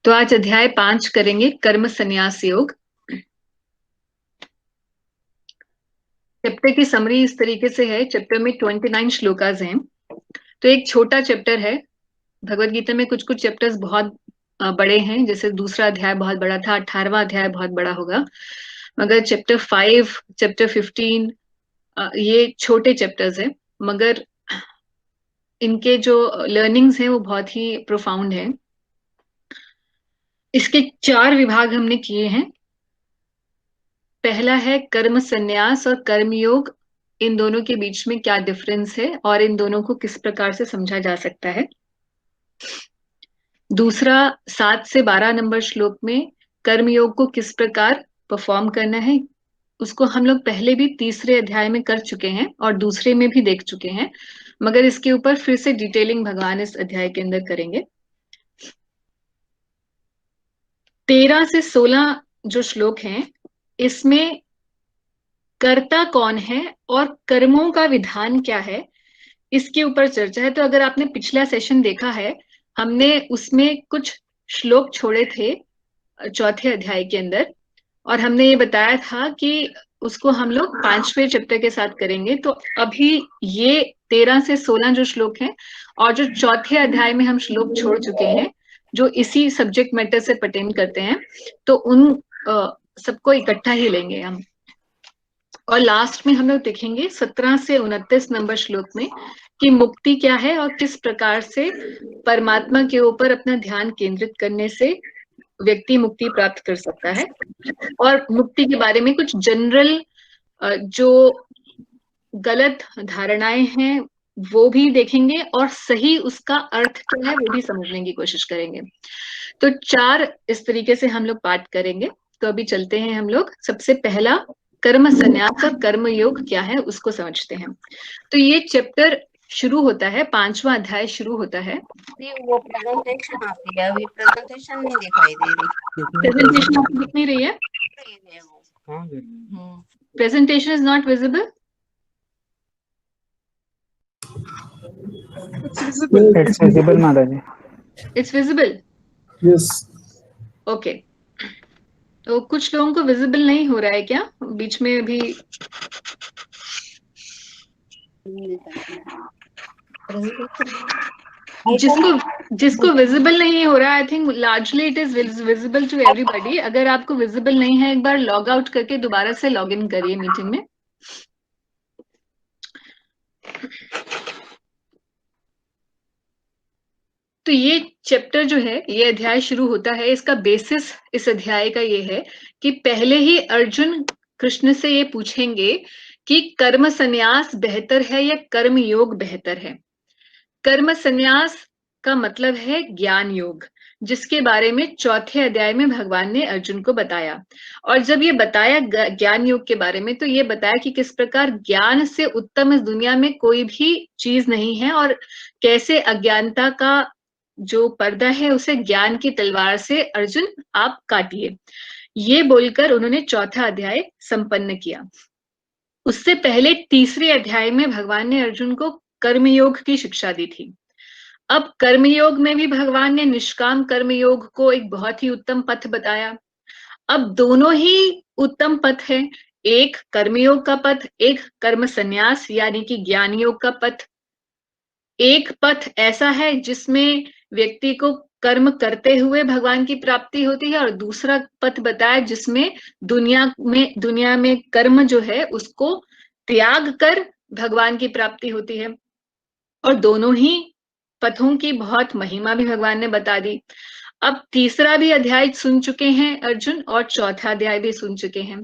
तो आज अध्याय 5 करेंगे, कर्म संन्यास योग। चैप्टर की समरी इस तरीके से है। चैप्टर में 29 श्लोकाज हैं, तो एक छोटा चैप्टर है। भगवत गीता में कुछ कुछ चैप्टर्स बहुत बड़े हैं, जैसे दूसरा अध्याय बहुत बड़ा था, 18वां अध्याय बहुत बड़ा होगा, मगर चैप्टर 5, चैप्टर 15 ये छोटे चैप्टर्स हैं, मगर इनके जो लर्निंग्स हैं वो बहुत ही प्रोफाउंड हैं। इसके 4 विभाग हमने किए हैं। पहला है कर्म संन्यास और कर्म योग, इन दोनों के बीच में क्या डिफरेंस है और इन दोनों को किस प्रकार से समझा जा सकता है। दूसरा 7 से 12 नंबर श्लोक में कर्म योग को किस प्रकार परफॉर्म करना है, उसको हम लोग पहले भी तीसरे अध्याय में कर चुके हैं और दूसरे में भी देख चुके हैं, मगर इसके ऊपर फिर से डिटेलिंग भगवान इस अध्याय के अंदर करेंगे। 13 से 16 जो श्लोक हैं, इसमें कर्ता कौन है और कर्मों का विधान क्या है, इसके ऊपर चर्चा है। तो अगर आपने पिछला सेशन देखा है, हमने उसमें कुछ श्लोक छोड़े थे चौथे अध्याय के अंदर, और हमने ये बताया था कि उसको हम लोग 5वें चैप्टर के साथ करेंगे। तो अभी ये 13 से 16 जो श्लोक हैं और जो चौथे अध्याय में हम श्लोक छोड़ चुके हैं जो इसी सब्जेक्ट मैटर से पर्टेन करते हैं, तो उन सबको इकट्ठा ही लेंगे हम। और लास्ट में हम लोग देखेंगे 17 से 29 नंबर श्लोक में कि मुक्ति क्या है और किस प्रकार से परमात्मा के ऊपर अपना ध्यान केंद्रित करने से व्यक्ति मुक्ति प्राप्त कर सकता है। और मुक्ति के बारे में कुछ जनरल जो गलत धारणाएं हैं वो भी देखेंगे और सही उसका अर्थ क्या है वो भी समझने की कोशिश करेंगे। तो 4 इस तरीके से हम लोग पाठ करेंगे। तो अभी चलते हैं हम लोग। सबसे पहला कर्म संन्यास और कर्म योग क्या है उसको समझते हैं। तो ये चैप्टर शुरू होता है, 5वां अध्याय शुरू होता है। वो प्रेजेंटेशन आती है, अभी प्रेजेंटेशन नहीं दिखाई दे रही। प्रेजेंटेशन आपको दिख नहीं रही है? Presentation is not visible. It's visible, Mataji. It's visible? Yes. Okay. तो कुछ लोगों को विजिबल नहीं हो रहा है क्या बीच में अभी? जिसको विजिबल नहीं हो रहा, I think largely it is visible to everybody. अगर आपको विजिबल नहीं है, एक बार लॉग आउट करके दोबारा से लॉग इन करिए मीटिंग में। तो ये चैप्टर जो है, ये अध्याय शुरू होता है, इसका बेसिस इस अध्याय का ये है कि पहले ही अर्जुन कृष्ण से ये पूछेंगे कि कर्म संन्यास बेहतर है या कर्म योग बेहतर है। कर्म संन्यास का मतलब है ज्ञान योग, जिसके बारे में चौथे अध्याय में भगवान ने अर्जुन को बताया। और जब ये बताया ज्ञान योग के बारे में, तो ये बताया कि किस प्रकार ज्ञान से उत्तम इस दुनिया में कोई भी चीज नहीं है और कैसे अज्ञानता का जो पर्दा है उसे ज्ञान की तलवार से अर्जुन आप काटिए। ये बोलकर उन्होंने चौथा अध्याय संपन्न किया। उससे पहले तीसरे अध्याय में भगवान ने अर्जुन को कर्मयोग की शिक्षा दी थी। अब कर्मयोग में भी भगवान ने निष्काम कर्मयोग को एक बहुत ही उत्तम पथ बताया। अब दोनों ही उत्तम पथ है, एक कर्मयोग का पथ, एक कर्म संन्यास यानी कि ज्ञान योग का पथ। एक पथ ऐसा है जिसमें व्यक्ति को कर्म करते हुए भगवान की प्राप्ति होती है, और दूसरा पथ बताया जिसमें दुनिया में कर्म जो है उसको त्याग कर भगवान की प्राप्ति होती है। और दोनों ही पथों की बहुत महिमा भी भगवान ने बता दी। अब तीसरा भी अध्याय सुन चुके हैं अर्जुन और चौथा अध्याय भी सुन चुके हैं।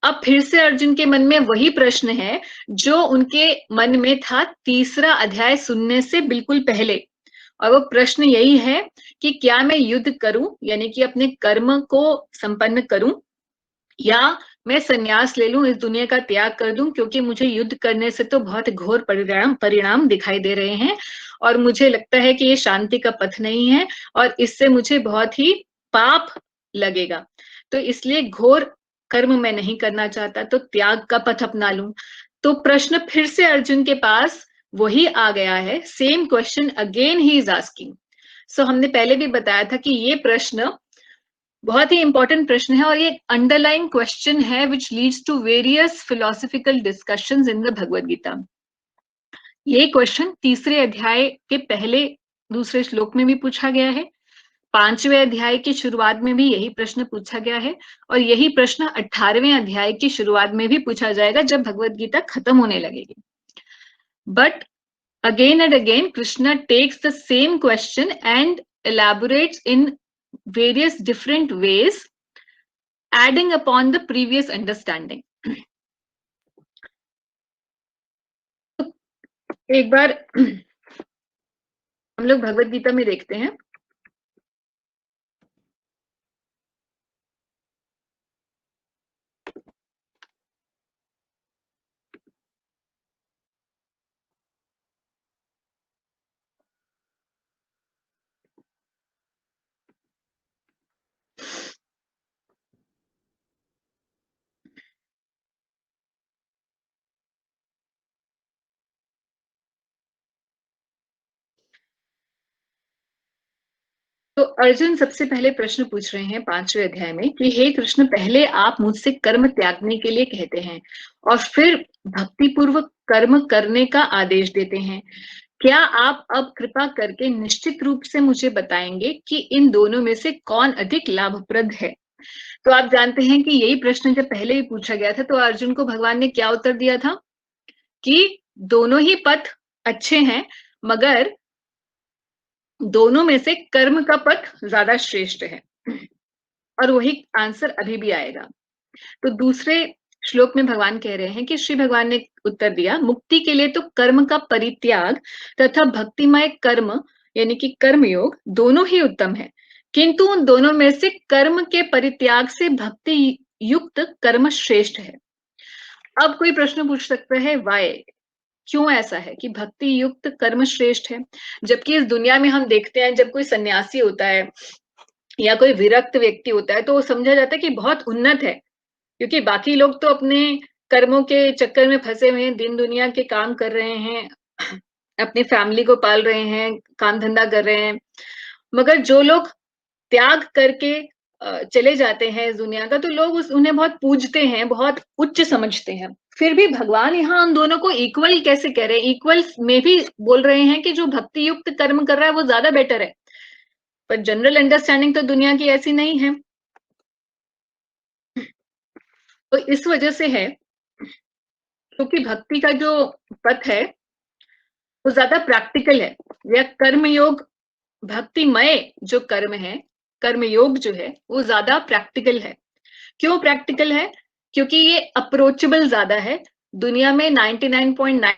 अब फिर से अर्जुन के मन में वही प्रश्न है जो उनके मन में था तीसरा अध्याय सुनने से बिल्कुल पहले, और वो प्रश्न यही है कि क्या मैं युद्ध करूं, यानी कि अपने कर्म को संपन्न करूं, या मैं संन्यास ले लूं, इस दुनिया का त्याग कर दूं, क्योंकि मुझे युद्ध करने से तो बहुत घोर परिणाम दिखाई दे रहे हैं और मुझे लगता है कि ये शांति का पथ नहीं है और इससे मुझे बहुत ही पाप लगेगा। तो इसलिए घोर कर्म मैं नहीं करना चाहता, तो त्याग का पथ अपना लूं। तो प्रश्न फिर से अर्जुन के पास वही आ गया है, सेम क्वेश्चन अगेन ही इज आस्किंग। सो हमने पहले भी बताया था कि ये प्रश्न बहुत ही इंपॉर्टेंट प्रश्न है और ये अंडरलाइन क्वेश्चन है which leads to various philosophical discussions in the Bhagavad Gita. ये क्वेश्चन तीसरे अध्याय के पहले दूसरे श्लोक में भी पूछा गया है, 5वें अध्याय की शुरुआत में भी यही प्रश्न पूछा गया है और यही प्रश्न 18वें अध्याय की शुरुआत में भी पूछा जाएगा जब भगवद गीता खत्म होने लगेगी। But again and again Krishna takes the same question and elaborates in various different ways, adding upon the previous understanding. एक बार हम लोग भगवद गीता में देखते हैं, तो अर्जुन सबसे पहले प्रश्न पूछ रहे हैं 5वें अध्याय में कि हे कृष्ण, पहले आप मुझसे कर्म त्यागने के लिए कहते हैं और फिर भक्ति पूर्वक कर्म करने का आदेश देते हैं। क्या आप अब कृपा करके निश्चित रूप से मुझे बताएंगे कि इन दोनों में से कौन अधिक लाभप्रद है? तो आप जानते हैं कि यही प्रश्न जब पहले भी पूछा गया था तो अर्जुन को भगवान ने क्या उत्तर दिया था कि दोनों ही पथ अच्छे हैं, मगर दोनों में से कर्म का पथ ज्यादा श्रेष्ठ है। और वही आंसर अभी भी आएगा। तो दूसरे श्लोक में भगवान कह रहे हैं कि श्री भगवान ने उत्तर दिया, मुक्ति के लिए तो कर्म का परित्याग तथा भक्तिमय कर्म यानी कि कर्मयोग दोनों ही उत्तम है, किंतु उन दोनों में से कर्म के परित्याग से भक्ति युक्त कर्म श्रेष्ठ है। अब कोई प्रश्न पूछ सकता है, वाई, क्यों ऐसा है कि भक्ति युक्त कर्म श्रेष्ठ है, जबकि इस दुनिया में हम देखते हैं जब कोई सन्यासी होता है या कोई विरक्त व्यक्ति होता है तो समझा जाता है कि बहुत उन्नत है, क्योंकि बाकी लोग तो अपने कर्मों के चक्कर में फंसे हुए हैं, दिन दुनिया के काम कर रहे हैं, अपनी फैमिली को पाल रहे हैं, काम धंधा कर रहे हैं, मगर जो लोग त्याग करके चले जाते हैं इस दुनिया का तो लोग उन्हें बहुत पूजते हैं, बहुत उच्च समझते हैं। फिर भी भगवान यहाँ उन दोनों को इक्वल कैसे कह रहे हैं? इक्वल में भी बोल रहे हैं कि जो भक्ति युक्त कर्म कर रहा है वो ज्यादा बेटर है, पर जनरल अंडरस्टैंडिंग तो दुनिया की ऐसी नहीं है। तो इस वजह से है क्योंकि भक्ति का जो पथ है वो ज्यादा प्रैक्टिकल है, या कर्मयोग भक्तिमय जो कर्म है, कर्मयोग जो है वो ज्यादा प्रैक्टिकल है। क्यों प्रैक्टिकल है? क्योंकि ये अप्रोचेबल ज्यादा है। दुनिया में 99.9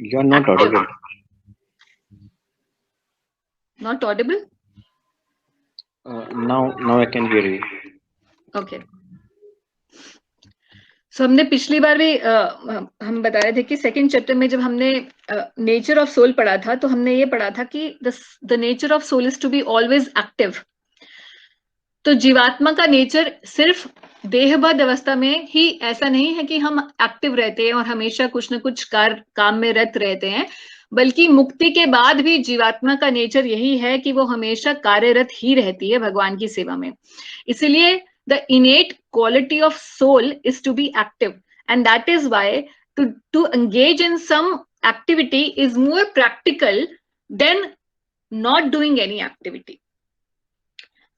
You are not audible. Not audible? Now I can hear you. Okay. So हमने पिछली बार भी हम बता रहे थे कि सेकंड चैप्टर में जब हमने नेचर ऑफ सोल पढ़ा था तो हमने ये पढ़ा था कि the nature of soul is to be always active. तो जीवात्मा का नेचर सिर्फ देहबद्ध अवस्था में ही ऐसा नहीं है कि हम एक्टिव रहते हैं और हमेशा कुछ न कुछ काम में रत रहते हैं, बल्कि मुक्ति के बाद भी जीवात्मा का नेचर यही है कि वो हमेशा कार्यरत ही रहती है भगवान की सेवा में। इसलिए the innate quality of soul is to be active, and that is why to engage in some activity is more practical than not doing any activity.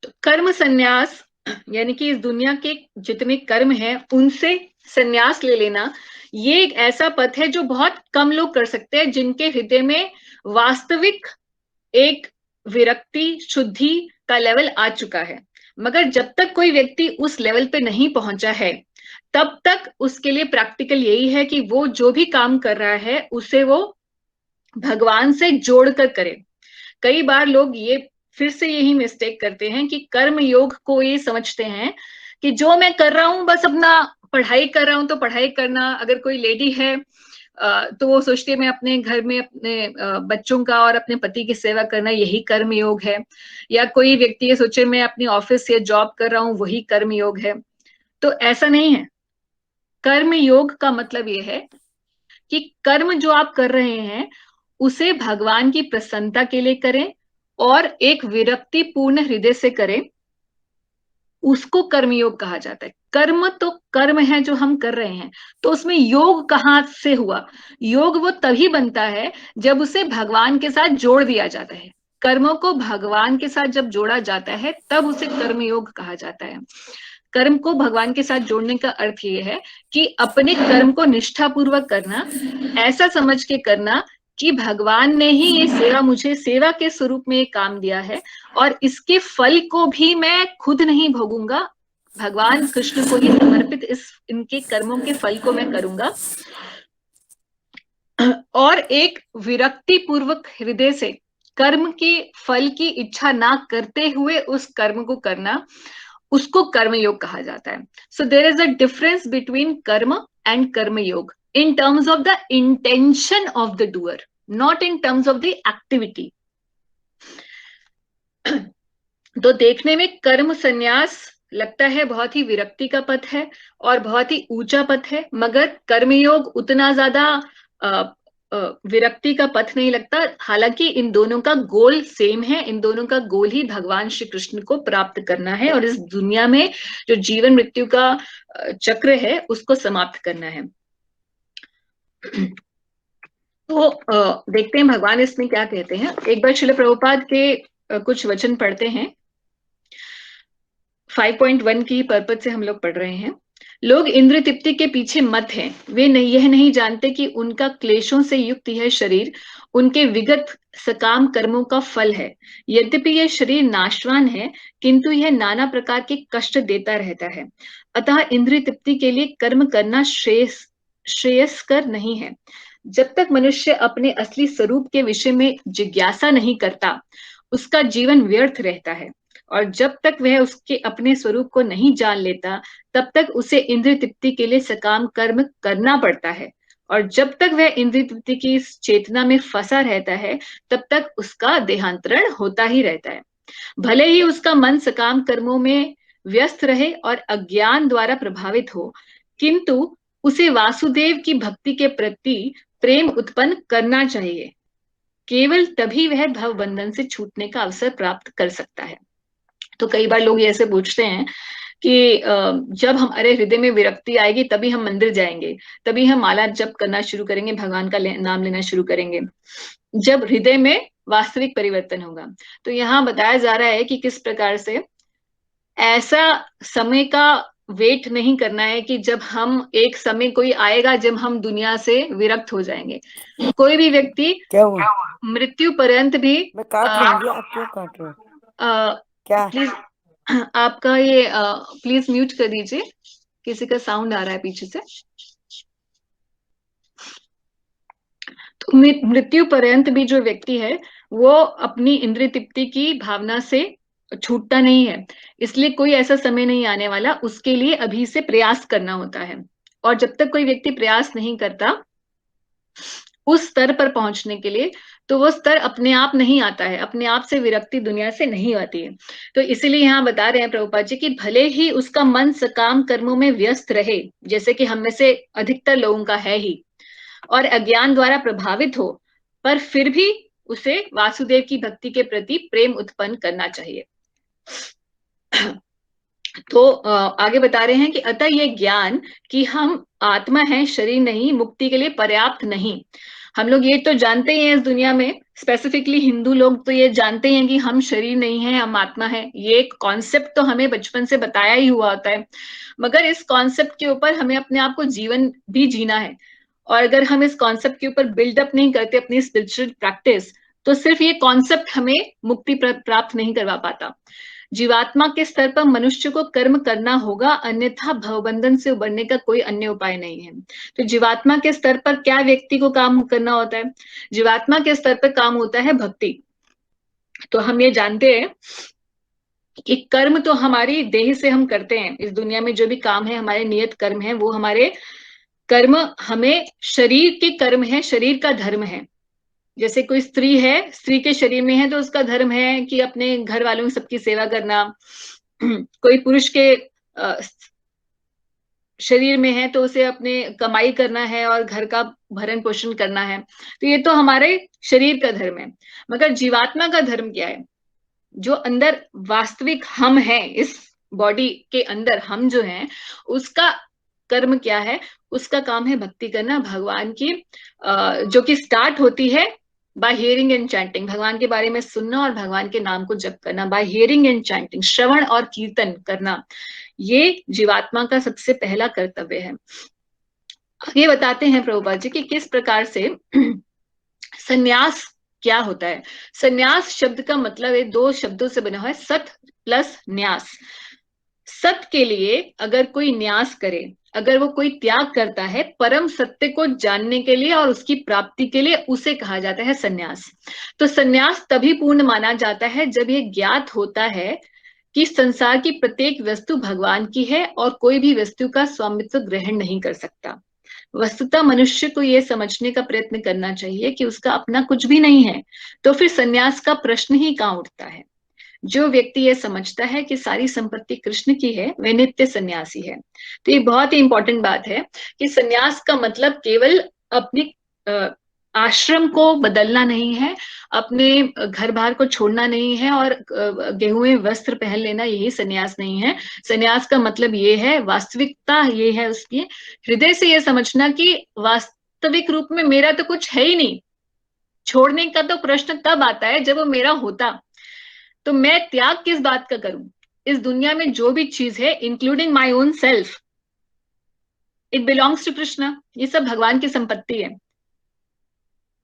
तो कर्म संन्यास यानी कि इस दुनिया के जितने कर्म हैं उनसे संन्यास ले लेना, ये एक ऐसा पथ है जो बहुत कम लोग कर सकते हैं, जिनके हृदय में वास्तविक एक विरक्ति शुद्धि का लेवल आ चुका है। मगर जब तक कोई व्यक्ति उस लेवल पे नहीं पहुंचा है तब तक उसके लिए प्रैक्टिकल यही है कि वो जो भी काम कर रहा है उसे वो भगवान से जोड़कर करे। कई बार लोग ये फिर से यही मिस्टेक करते हैं कि कर्म योग को ये समझते हैं कि जो मैं कर रहा हूं बस अपना पढ़ाई कर रहा हूं तो पढ़ाई करना, अगर कोई लेडी है तो वो सोचती है मैं अपने घर में अपने बच्चों का और अपने पति की सेवा करना यही कर्म योग है, या कोई व्यक्ति ये सोचे मैं अपनी ऑफिस या जॉब कर रहा हूं वही कर्म योग है। तो ऐसा नहीं है। कर्म योग का मतलब ये है कि कर्म जो आप कर रहे हैं उसे भगवान की प्रसन्नता के लिए करें और एक विरक्ति पूर्ण हृदय से करें, उसको कर्मयोग कहा जाता है। कर्म तो कर्म है जो हम कर रहे हैं, तो उसमें योग कहाँ से हुआ? योग वो तभी बनता है जब उसे भगवान के साथ जोड़ दिया जाता है। कर्मों को भगवान के साथ जब जोड़ा जाता है तब उसे कर्मयोग कहा जाता है। कर्म को भगवान के साथ जोड़ने का अर्थ ये है कि अपने कर्म को निष्ठापूर्वक करना, ऐसा समझ के करना कि भगवान ने ही ये सेवा मुझे सेवा के स्वरूप में ये काम दिया है और इसके फल को भी मैं खुद नहीं भोगूंगा, भगवान कृष्ण को ही समर्पित इनके कर्मों के फल को मैं करूंगा। और एक विरक्ति पूर्वक हृदय से कर्म के फल की इच्छा ना करते हुए उस कर्म को करना, उसको कर्मयोग कहा जाता है। So there is a difference between karma and karmayoga in terms of the intention of the doer, not in terms of the activity. तो देखने में कर्म संन्यास लगता है बहुत ही विरक्ति का पथ है और बहुत ही ऊंचा पथ है, मगर कर्मयोग उतना ज्यादा विरक्ति का पथ नहीं लगता। हालांकि इन दोनों का गोल सेम है, इन दोनों का गोल ही भगवान श्री कृष्ण को प्राप्त करना है और इस दुनिया में जो जीवन मृत्यु का चक्र है उसको समाप्त करना है। तो देखते हैं भगवान इसमें क्या कहते हैं। एक बार श्रील प्रभुपाद के कुछ वचन पढ़ते हैं। 5.1 की पर्पज से हम लोग पढ़ रहे हैं। लोग इंद्र तृप्ति के पीछे मत हैं, वे यह नहीं जानते कि उनका क्लेशों से युक्त यह शरीर उनके विगत सकाम कर्मों का फल है। यद्यपि यह शरीर नाशवान है, किंतु यह नाना प्रकार के कष्ट देता रहता है। अतः इंद्र तृप्ति के लिए कर्म करना श्रेयस्कर नहीं है। जब तक मनुष्य अपने असली स्वरूप के विषय में जिज्ञासा नहीं करता, उसका जीवन व्यर्थ रहता है, और जब तक वह उसके अपने स्वरूप को नहीं जान लेता, तब तक उसे इंद्रिय तृप्ति के लिए सकाम कर्म करना पड़ता है, और जब तक वह इंद्रिय तृप्ति की इस चेतना में फंसा रहता है, तब तक उसका देहांतरण होता ही रहता है। भले ही उसका मन सकाम कर्मों में व्यस्त रहे और अज्ञान द्वारा प्रभावित हो, किंतु उसे वासुदेव की भक्ति के प्रति प्रेम उत्पन्न करना चाहिए। केवल तभी वह भव बंधन से छूटने का अवसर प्राप्त कर सकता है। तो कई बार लोग ऐसे पूछते हैं कि जब हमारे हृदय में विरक्ति आएगी तभी हम मंदिर जाएंगे, तभी हम माला जप करना शुरू करेंगे, भगवान का नाम लेना शुरू करेंगे, जब हृदय में वास्तविक परिवर्तन होगा। तो यहाँ बताया जा रहा है कि किस प्रकार से ऐसा समय का वेट नहीं करना है कि जब हम एक समय कोई आएगा जब हम दुनिया से विरक्त हो जाएंगे। कोई भी व्यक्ति क्या हुआ? मृत्यु पर्यंत भी मैं काट लूंगी, आप क्यों काट रहे हो? क्या? प्लीज आपका ये प्लीज म्यूट कर दीजिए, किसी का साउंड आ रहा है पीछे से। तो मृत्यु पर्यंत भी जो व्यक्ति है वो अपनी इंद्रिय तृप्ति की भावना से छूटता नहीं है। इसलिए कोई ऐसा समय नहीं आने वाला, उसके लिए अभी से प्रयास करना होता है। और जब तक कोई व्यक्ति प्रयास नहीं करता उस स्तर पर पहुंचने के लिए, तो वो स्तर अपने आप नहीं आता है, अपने आप से विरक्ति दुनिया से नहीं आती है। तो इसीलिए यहाँ बता रहे हैं प्रभुपाद जी कि भले ही उसका मन सकाम कर्मों में व्यस्त रहे, जैसे कि हम में से अधिकतर लोगों का है ही, और अज्ञान द्वारा प्रभावित हो, पर फिर भी उसे वासुदेव की भक्ति के प्रति प्रेम उत्पन्न करना चाहिए। तो आगे बता रहे हैं कि अतः यह ज्ञान कि हम आत्मा हैं, शरीर नहीं, मुक्ति के लिए पर्याप्त नहीं। हम लोग ये तो जानते ही हैं इस दुनिया में, स्पेसिफिकली हिंदू लोग तो ये जानते हैं कि हम शरीर नहीं है, हम आत्मा है। ये एक कॉन्सेप्ट तो हमें बचपन से बताया ही हुआ होता है, मगर इस कॉन्सेप्ट के ऊपर हमें अपने आप को जीवन भी जीना है। और अगर हम इस कॉन्सेप्ट के ऊपर बिल्डअप नहीं करते अपनी स्पिरिचुअल प्रैक्टिस, तो सिर्फ ये कॉन्सेप्ट हमें मुक्ति प्राप्त नहीं करवा पाता। जीवात्मा के स्तर पर मनुष्य को कर्म करना होगा, अन्यथा भवबंधन से उबरने का कोई अन्य उपाय नहीं है। तो जीवात्मा के स्तर पर क्या व्यक्ति को काम करना होता है? जीवात्मा के स्तर पर काम होता है भक्ति। तो हम ये जानते हैं कि कर्म तो हमारी देह से हम करते हैं। इस दुनिया में जो भी काम है, हमारे नियत कर्म है, वो हमारे कर्म हमें शरीर के कर्म है, शरीर का धर्म है। जैसे कोई स्त्री है, स्त्री के शरीर में है तो उसका धर्म है कि अपने घर वालों की सबकी सेवा करना। कोई पुरुष के शरीर में है तो उसे अपने कमाई करना है और घर का भरण पोषण करना है। तो ये तो हमारे शरीर का धर्म है। मगर जीवात्मा का धर्म क्या है? जो अंदर वास्तविक हम हैं, इस बॉडी के अंदर हम जो हैं, उसका कर्म क्या है? उसका काम है भक्ति करना भगवान की, जो कि स्टार्ट होती है बाय हियरिंग एंड चैंटिंग, भगवान के बारे में सुनना और भगवान के नाम को जप करना। बाय हियरिंग एंड चैंटिंग, श्रवण और कीर्तन करना, ये जीवात्मा का सबसे पहला कर्तव्य है। ये बताते हैं प्रभुपाद जी कि किस प्रकार से संन्यास क्या होता है। संन्यास शब्द का मतलब है, दो शब्दों से बना हुआ है, सत प्लस न्यास। सत के लिए अगर कोई न्यास करे, अगर वो कोई त्याग करता है परम सत्य को जानने के लिए और उसकी प्राप्ति के लिए, उसे कहा जाता है संन्यास। तो संन्यास तभी पूर्ण माना जाता है जब ये ज्ञात होता है कि संसार की प्रत्येक वस्तु भगवान की है और कोई भी वस्तु का स्वामित्व ग्रहण नहीं कर सकता। वस्तुतः मनुष्य को यह समझने का प्रयत्न करना चाहिए कि उसका अपना कुछ भी नहीं है, तो फिर संन्यास का प्रश्न ही कहां उठता है। जो व्यक्ति ये समझता है कि सारी संपत्ति कृष्ण की है, वह नित्य सन्यासी है। तो ये बहुत ही इंपॉर्टेंट बात है कि संन्यास का मतलब केवल अपनी आश्रम को बदलना नहीं है, अपने घर बार को छोड़ना नहीं है और गेहूं वस्त्र पहन लेना, यही संन्यास नहीं है। संन्यास का मतलब ये है, वास्तविकता ये है उसकी, हृदय से ये समझना कि वास्तविक रूप में मेरा तो कुछ है ही नहीं। छोड़ने का तो प्रश्न तब आता है जब वो मेरा होता। तो मैं त्याग किस बात का करूं? इस दुनिया में जो भी चीज है, including my own self, it belongs to Krishna. ये सब भगवान की संपत्ति है।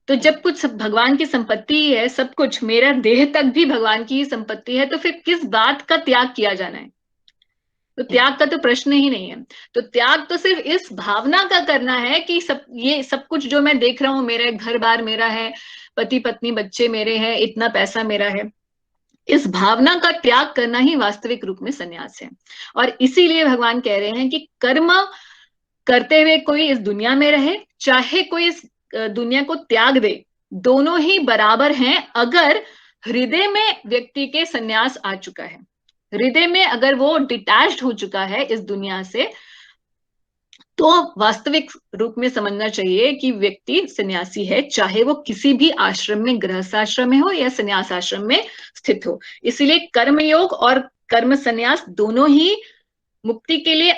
तो जब कुछ भगवान की संपत्ति है, सब कुछ, मेरा देह तक भी भगवान की ही संपत्ति है, तो फिर किस बात का त्याग किया जाना है? तो त्याग का तो प्रश्न ही नहीं है। तो त्याग तो सिर्फ इस भावना का करना है कि ये सब कुछ जो मैं देख रहा हूं, मेरा घर बार मेरा है, पति पत्नी बच्चे मेरे हैं, इतना पैसा मेरा है, इस भावना का त्याग करना ही वास्तविक रूप में संन्यास है। और इसीलिए भगवान कह रहे हैं कि कर्म करते हुए कोई इस दुनिया में रहे, चाहे कोई इस दुनिया को त्याग दे, दोनों ही बराबर हैं अगर हृदय में व्यक्ति के संन्यास आ चुका है। हृदय में अगर वो डिटैच्ड हो चुका है इस दुनिया से, तो वास्तविक रूप में समझना चाहिए कि व्यक्ति सन्यासी है, चाहे वो किसी भी आश्रम में, गृहस्थाश्रम में हो या संन्यास आश्रम में स्थित हो। इसलिए कर्मयोग और कर्म संन्यास दोनों ही मुक्ति के लिए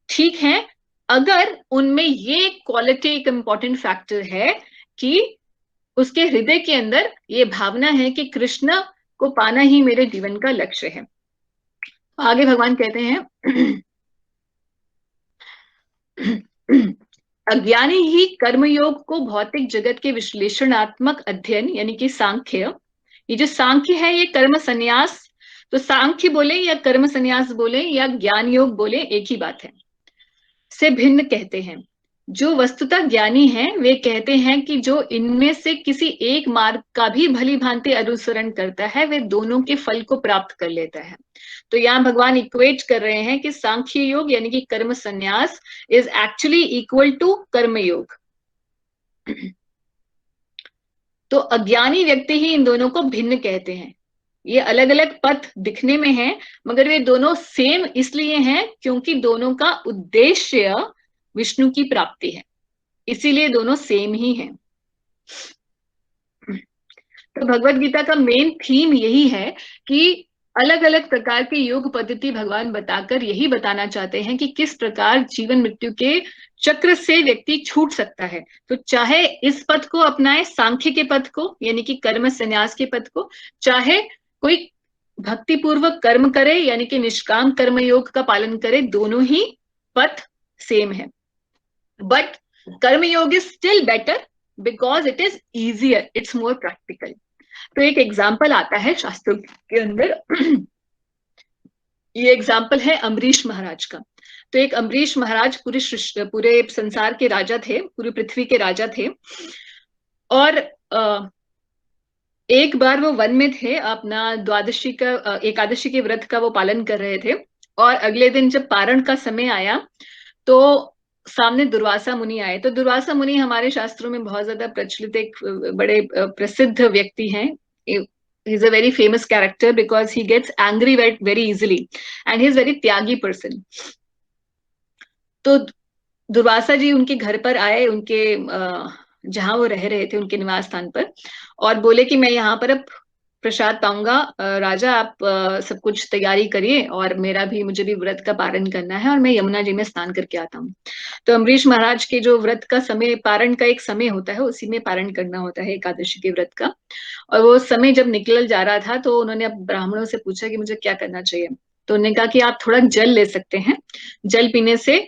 ठीक है, अगर उनमें ये क्वालिटी एक इंपॉर्टेंट फैक्टर है कि उसके हृदय के अंदर ये भावना है कि कृष्ण को पाना ही मेरे जीवन का लक्ष्य है। आगे भगवान कहते हैं अज्ञानी ही कर्मयोग को भौतिक जगत के विश्लेषणात्मक अध्ययन यानी कि सांख्य, ये जो सांख्य है ये कर्म संन्यास, तो सांख्य बोले या कर्म संन्यास बोले या ज्ञान योग बोले, एक ही बात है, से भिन्न कहते हैं। जो वस्तुतः ज्ञानी हैं वे कहते हैं कि जो इनमें से किसी एक मार्ग का भी भली भांति अनुसरण करता है, वे दोनों के फल को प्राप्त कर लेता है। तो यहाँ भगवान इक्वेट कर रहे हैं कि सांख्य योग यानी कि कर्म संन्यास इज एक्चुअली इक्वल टू कर्म योग। तो अज्ञानी व्यक्ति ही इन दोनों को भिन्न कहते हैं। ये अलग अलग पथ दिखने में हैं, मगर वे दोनों सेम इसलिए हैं क्योंकि दोनों का उद्देश्य विष्णु की प्राप्ति है, इसीलिए दोनों सेम ही हैं। तो भगवत गीता का मेन थीम यही है कि अलग अलग प्रकार के योग पद्धति भगवान बताकर यही बताना चाहते हैं कि किस प्रकार जीवन मृत्यु के चक्र से व्यक्ति छूट सकता है। तो चाहे इस पथ को अपनाए, सांख्य के पथ को यानी कि कर्म संन्यास के पथ को, चाहे कोई भक्ति पूर्वक कर्म करे यानी कि निष्काम कर्म योग का पालन करे, दोनों ही पथ सेम है। बट कर्म योग is still better because it is easier, it's more practical. तो एक एग्जाम्पल आता है शास्त्रों के अंदर, ये एग्जाम्पल है अम्बरीश महाराज का। तो एक अम्बरीश महाराज पूरे संसार के राजा थे, पूरी पृथ्वी के राजा थे, और एक बार वो वन में थे, अपना एकादशी के व्रत का वो पालन कर रहे थे, और अगले दिन जब पारण का समय आया तो सामने दुर्वासा मुनि आए। तो दुर्वासा मुनि हमारे शास्त्रों में बहुत ज्यादा प्रचलित एक बड़े प्रसिद्ध व्यक्ति हैं। He is a very famous character because he gets angry very easily and he is very Tyagi person. तो दुर्वासा जी उनके घर पर आए, उनके जहां वो रह रहे थे उनके निवास स्थान पर, और बोले कि मैं यहाँ पर अब प्रसाद पाऊंगा, राजा आप सब कुछ तैयारी करिए और मुझे भी व्रत का पारण करना है और मैं यमुना जी में स्नान करके आता हूँ। तो अम्बरीश महाराज के जो व्रत का समय, पारण का एक समय होता है, उसी में पारण करना होता है एकादशी के व्रत का। और वो समय जब निकल जा रहा था तो उन्होंने अब ब्राह्मणों से पूछा कि मुझे क्या करना चाहिए। तो उन्होंने कहा कि आप थोड़ा जल ले सकते हैं, जल पीने से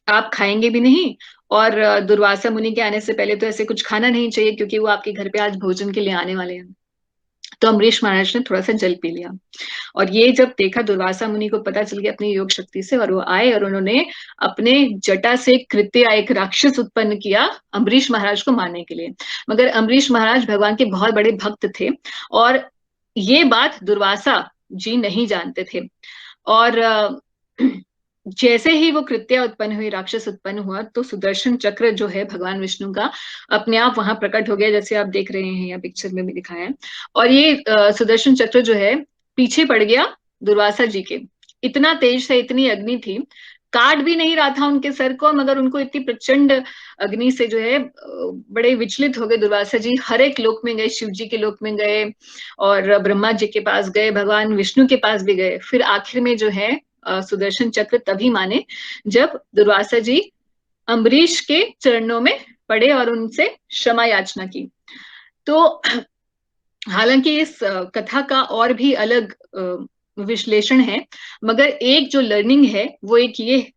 आप खाएंगे भी नहीं, और दुर्वासा मुनि के आने से पहले तो ऐसे कुछ खाना नहीं चाहिए क्योंकि वो आपके घर पे आज भोजन के लिए आने वाले हैं। तो अम्बरीश महाराज ने थोड़ा सा जल पी लिया, और ये जब देखा दुर्वासा मुनि को पता चल गया अपनी योग शक्ति से, और वो आए और उन्होंने अपने जटा से कृत्य एक राक्षस उत्पन्न किया अम्बरीश महाराज को मारने के लिए। मगर अम्बरीश महाराज भगवान के बहुत बड़े भक्त थे और ये बात दुर्वासा जी नहीं जानते थे। और जैसे ही वो कृत्या उत्पन्न हुई, राक्षस उत्पन्न हुआ, तो सुदर्शन चक्र जो है भगवान विष्णु का अपने आप वहां प्रकट हो गया, जैसे आप देख रहे हैं या पिक्चर में भी दिखाया है। और ये सुदर्शन चक्र जो है पीछे पड़ गया दुर्वासा जी के, इतना तेज से, इतनी अग्नि थी, काट भी नहीं रहा था उनके सर को, मगर उनको इतनी प्रचंड अग्नि से जो है बड़े विचलित हो गए दुर्वासा जी। हर एक लोक में गए, शिव जी के लोक में गए और ब्रह्मा जी के पास गए, भगवान विष्णु के पास भी गए। फिर आखिर में जो है सुदर्शन चक्र तभी माने जब दुर्वासा जी अम्बरीश के चरणों में पड़े और उनसे क्षमा याचना की। तो हालांकि इस कथा का और भी अलग विश्लेषण है, मगर एक जो लर्निंग है वो एक ये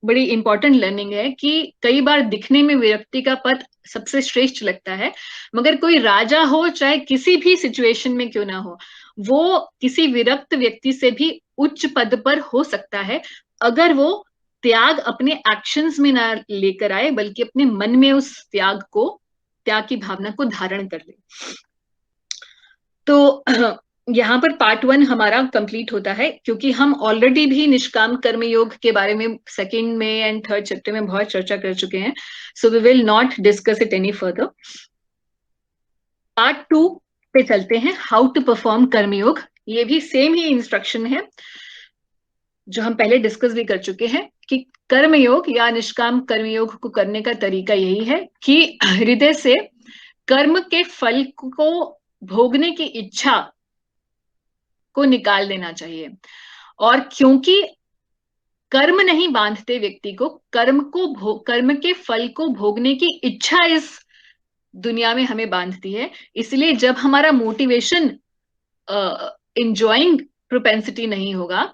बड़ी इंपॉर्टेंट लर्निंग है कि कई बार दिखने में विरक्ति का पथ सबसे श्रेष्ठ लगता है, मगर कोई राजा हो चाहे किसी भी सिचुएशन में क्यों ना हो, वो किसी विरक्त व्यक्ति से भी उच्च पद पर हो सकता है अगर वो त्याग अपने एक्शंस में ना लेकर आए, बल्कि अपने मन में उस त्याग की भावना को धारण कर ले। तो यहाँ पर पार्ट 1 हमारा कंप्लीट होता है, क्योंकि हम ऑलरेडी भी निष्काम कर्म योग के बारे में सेकंड में एंड थर्ड चैप्टर में बहुत चर्चा कर चुके हैं। So we will not discuss it any further. Part 2 पे चलते हैं, हाउ टू परफॉर्म कर्मयोग। ये भी सेम ही इंस्ट्रक्शन है जो हम पहले डिस्कस भी कर चुके हैं कि कर्मयोग या निष्काम कर्मयोग को करने का तरीका यही है कि हृदय से कर्म के फल को भोगने की इच्छा को निकाल देना चाहिए। और क्योंकि कर्म नहीं बांधते व्यक्ति को, कर्म के फल को भोगने की इच्छा इस दुनिया में हमें बांधती है, इसलिए जब हमारा मोटिवेशन एंजॉयिंग प्रोपेंसिटी नहीं होगा,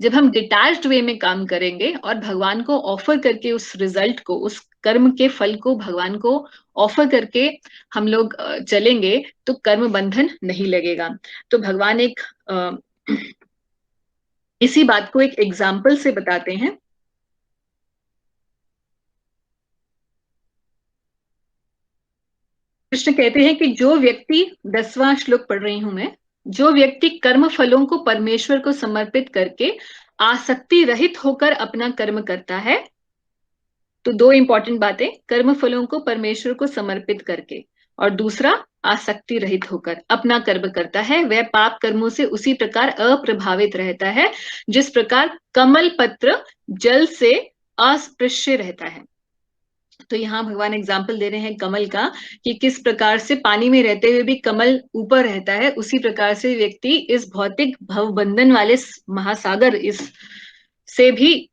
जब हम डिटैच्ड वे में काम करेंगे और भगवान को ऑफर करके उस रिजल्ट को, उस कर्म के फल को भगवान को ऑफर करके हम लोग चलेंगे, तो कर्म बंधन नहीं लगेगा। तो भगवान एक इसी बात को एक एग्जाम्पल से बताते हैं। कृष्ण कहते हैं कि जो व्यक्ति, 10वां श्लोक पढ़ रही हूं मैं, जो व्यक्ति कर्म फलों को परमेश्वर को समर्पित करके आसक्ति रहित होकर अपना कर्म करता है, तो 2 इंपॉर्टेंट बातें, कर्म फलों को परमेश्वर को समर्पित करके, और दूसरा आसक्ति रहित होकर अपना कर्म करता है, वह पाप कर्मों से उसी प्रकार अप्रभावित रहता है जिस प्रकार कमल पत्र जल से अस्पृश्य रहता है। तो यहाँ भगवान एग्जाम्पल दे रहे हैं कमल का, कि किस प्रकार से पानी में रहते हुए भी कमल ऊपर रहता है, उसी प्रकार से व्यक्ति इस भौतिक भवबंधन वाले महासागर इस से भी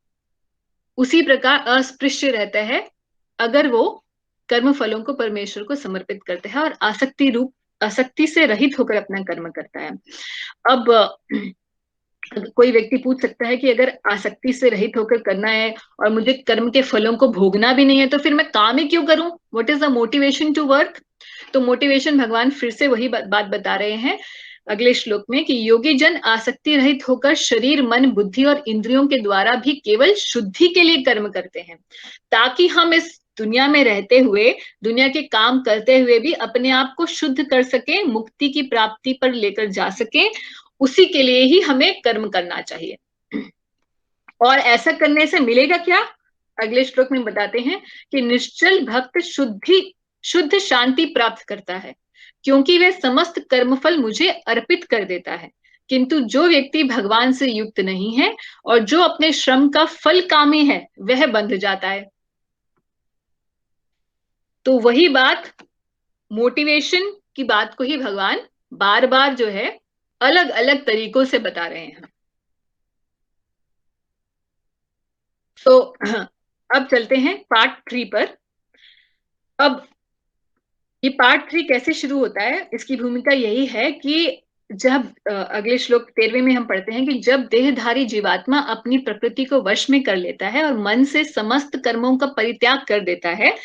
उसी प्रकार अस्पृश्य रहता है अगर वो कर्म फलों को परमेश्वर को समर्पित करता है और आसक्ति से रहित होकर अपना कर्म करता है। अब कोई व्यक्ति पूछ सकता है कि अगर आसक्ति से रहित होकर करना है और मुझे कर्म के फलों को भोगना भी नहीं है, तो फिर मैं काम ही क्यों करूं? What is the motivation to work? तो मोटिवेशन भगवान फिर से वही बात बता रहे हैं अगले श्लोक में कि योगी जन आसक्ति रहित होकर शरीर, मन, बुद्धि और इंद्रियों के द्वारा भी केवल शुद्धि के लिए कर्म करते हैं, ताकि हम इस दुनिया में रहते हुए, दुनिया के काम करते हुए भी अपने आप को शुद्ध कर सके, मुक्ति की प्राप्ति पर लेकर जा सके। उसी के लिए ही हमें कर्म करना चाहिए। और ऐसा करने से मिलेगा क्या? अगले श्लोक में बताते हैं कि निश्चल भक्त शुद्ध शांति प्राप्त करता है, क्योंकि वह समस्त कर्मफल मुझे अर्पित कर देता है। किंतु जो व्यक्ति भगवान से युक्त नहीं है और जो अपने श्रम का फल कामी है, वह बंध जाता है। तो वही बात, मोटिवेशन की बात को ही भगवान बार बार जो है अलग अलग तरीकों से बता रहे हैं। तो अब चलते हैं पार्ट 3 पर। अब ये पार्ट 3 कैसे शुरू होता है, इसकी भूमिका यही है कि जब अगले श्लोक 13वें में हम पढ़ते हैं कि जब देहधारी जीवात्मा अपनी प्रकृति को वश में कर लेता है और मन से समस्त कर्मों का परित्याग कर देता है,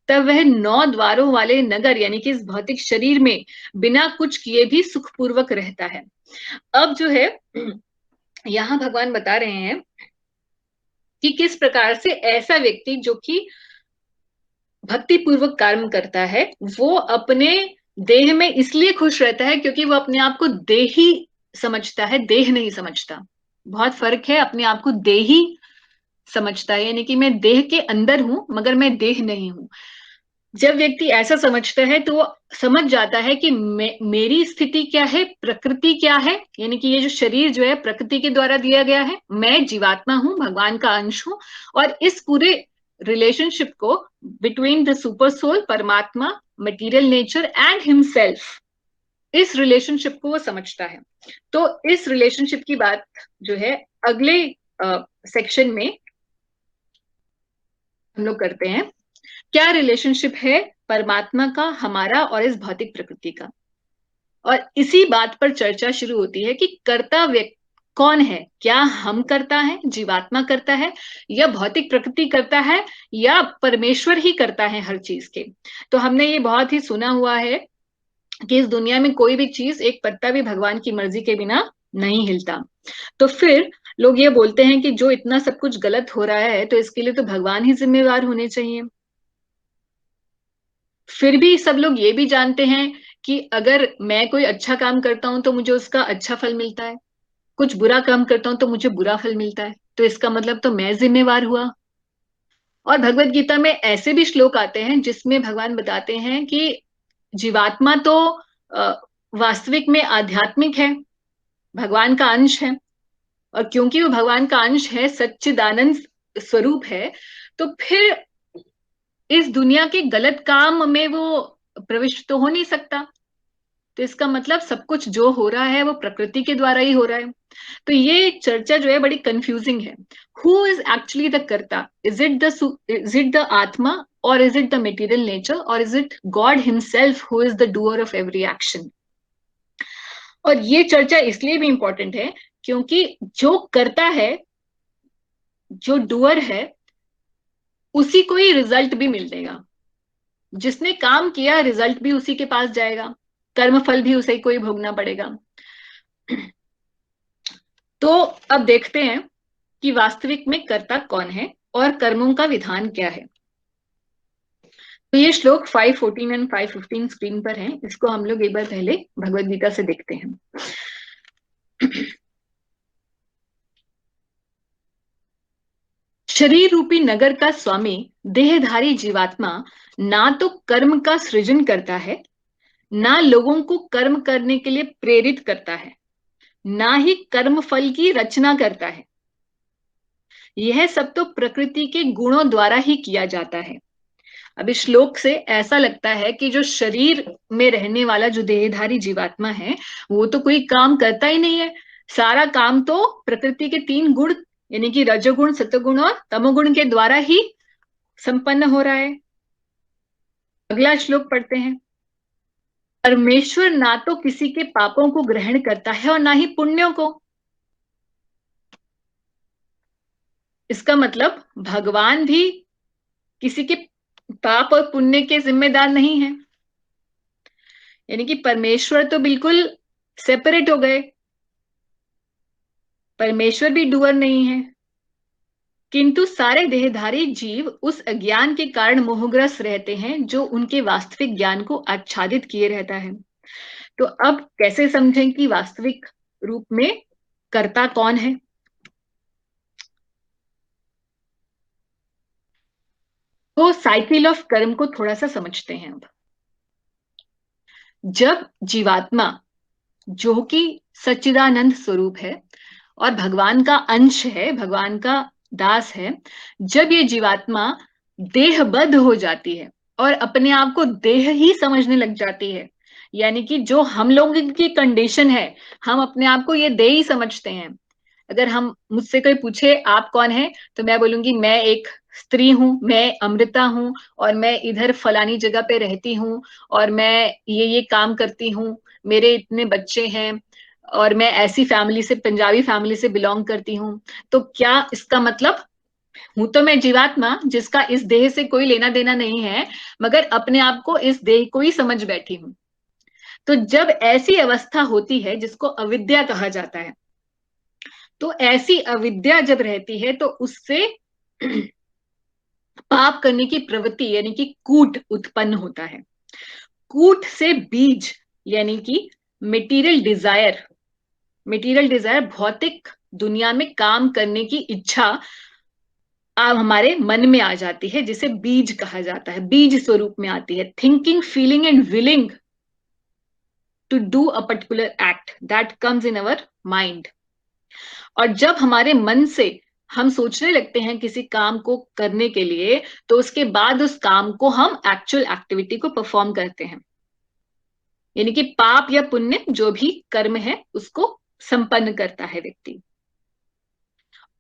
तब वह 9 द्वारों वाले नगर यानी कि इस भौतिक शरीर में बिना कुछ किए भी सुखपूर्वक रहता है। अब जो है यहाँ भगवान बता रहे हैं कि किस प्रकार से ऐसा व्यक्ति जो कि भक्ति पूर्वक कर्म करता है, वो अपने देह में इसलिए खुश रहता है क्योंकि वो अपने आप को देही समझता है, देह नहीं समझता। बहुत फर्क है, अपने आप को देही समझता है यानी कि मैं देह के अंदर हूं मगर मैं देह नहीं हूं। जब व्यक्ति ऐसा समझता है तो वो समझ जाता है कि मेरी स्थिति क्या है, प्रकृति क्या है, यानी कि ये जो शरीर जो है प्रकृति के द्वारा दिया गया है, मैं जीवात्मा हूं, भगवान का अंश हूं, और इस पूरे रिलेशनशिप को बिटवीन द सुपर सोल, परमात्मा, मटेरियल नेचर एंड हिमसेल्फ, इस रिलेशनशिप को वो समझता है। तो इस रिलेशनशिप की बात जो है अगले सेक्शन में हम लोग करते हैं। क्या रिलेशनशिप है परमात्मा का, हमारा और इस भौतिक प्रकृति का, और इसी बात पर चर्चा शुरू होती है कि कर्ता व्यक्ति कौन है, क्या हम करता है, जीवात्मा करता है, या भौतिक प्रकृति करता है, या परमेश्वर ही करता है हर चीज के। तो हमने ये बहुत ही सुना हुआ है कि इस दुनिया में कोई भी चीज, एक पत्ता भी भगवान की मर्जी के बिना नहीं हिलता। तो फिर लोग ये बोलते हैं कि जो इतना सब कुछ गलत हो रहा है तो इसके लिए तो भगवान ही जिम्मेवार होने चाहिए। फिर भी सब लोग ये भी जानते हैं कि अगर मैं कोई अच्छा काम करता हूं तो मुझे उसका अच्छा फल मिलता है, कुछ बुरा काम करता हूं तो मुझे बुरा फल मिलता है, तो इसका मतलब तो मैं जिम्मेवार हुआ। और भगवत गीता में ऐसे भी श्लोक आते हैं जिसमें भगवान बताते हैं कि जीवात्मा तो वास्तविक में आध्यात्मिक है, भगवान का अंश है, और क्योंकि वो भगवान का अंश है, सच्चिदानंद स्वरूप है, तो फिर इस दुनिया के गलत काम में वो प्रविष्ट तो हो नहीं सकता। तो इसका मतलब सब कुछ जो हो रहा है वो प्रकृति के द्वारा ही हो रहा है। तो ये चर्चा जो है बड़ी कंफ्यूजिंग है। Who is actually the karta? Is it the atma, और is it the material nature, और is it God himself who is the doer of every action? और ये चर्चा इसलिए भी इंपॉर्टेंट है क्योंकि जो करता है, जो डूअर है, उसी को ही रिजल्ट भी मिलेगा। जिसने काम किया रिजल्ट भी उसी के पास जाएगा, कर्म फल भी उसे को ही भोगना पड़ेगा। तो अब देखते हैं कि वास्तविक में कर्ता कौन है और कर्मों का विधान क्या है। तो ये श्लोक 514 एंड 515 स्क्रीन पर हैं। इसको हम लोग एक बार पहले भगवद गीता से देखते हैं। शरीर रूपी नगर का स्वामी देहधारी जीवात्मा ना तो कर्म का सृजन करता है, ना लोगों को कर्म करने के लिए प्रेरित करता है, ना ही कर्म फल की रचना करता है। यह सब तो प्रकृति के गुणों द्वारा ही किया जाता है। अब इस श्लोक से ऐसा लगता है कि जो शरीर में रहने वाला जो देहधारी जीवात्मा है वो तो कोई काम करता ही नहीं है, सारा काम तो प्रकृति के 3 गुण यानी कि रजोगुण, सतोगुण और तमोगुण के द्वारा ही संपन्न हो रहा है। अगला श्लोक पढ़ते हैं। परमेश्वर ना तो किसी के पापों को ग्रहण करता है और ना ही पुण्यों को। इसका मतलब भगवान भी किसी के पाप और पुण्य के जिम्मेदार नहीं है, यानी कि परमेश्वर तो बिल्कुल सेपरेट हो गए, परमेश्वर भी डूअर नहीं है। किंतु सारे देहधारी जीव उस अज्ञान के कारण मोहग्रस्त रहते हैं जो उनके वास्तविक ज्ञान को आच्छादित किए रहता है। तो अब कैसे समझें कि वास्तविक रूप में कर्ता कौन है? तो साइकिल ऑफ कर्म को थोड़ा सा समझते हैं अब। जब जीवात्मा, जो कि सच्चिदानंद स्वरूप है और भगवान का अंश है, भगवान का दास है, जब ये जीवात्मा देहबद्ध हो जाती है और अपने आप को देह ही समझने लग जाती है, यानी कि जो हम लोगों की कंडीशन है, हम अपने आप को ये देह ही समझते हैं। अगर हम मुझसे कोई पूछे आप कौन है, तो मैं बोलूंगी मैं एक स्त्री हूं, मैं अमृता हूं, और मैं इधर फलानी जगह पे रहती हूं, और मैं ये काम करती हूं, मेरे इतने बच्चे हैं, और मैं ऐसी फैमिली से, पंजाबी फैमिली से बिलोंग करती हूं। तो क्या इसका मतलब, हूं तो मैं जीवात्मा जिसका इस देह से कोई लेना देना नहीं है, मगर अपने आप को इस देह को ही समझ बैठी हूं। तो जब ऐसी अवस्था होती है जिसको अविद्या कहा जाता है, तो ऐसी अविद्या जब रहती है तो उससे पाप करने की प्रवृत्ति यानी कि कूट उत्पन्न होता है। कूट से बीज यानी कि मटेरियल डिजायर, भौतिक दुनिया में काम करने की इच्छा अब हमारे मन में आ जाती है, जिसे बीज कहा जाता है, बीज स्वरूप में आती है। Thinking, feeling and willing to do a particular act that comes in our mind. और जब हमारे मन से हम सोचने लगते हैं किसी काम को करने के लिए, तो उसके बाद उस काम को हम एक्चुअल एक्टिविटी को परफॉर्म करते हैं, यानी कि पाप या पुण्य जो भी कर्म है उसको संपन्न करता है व्यक्ति।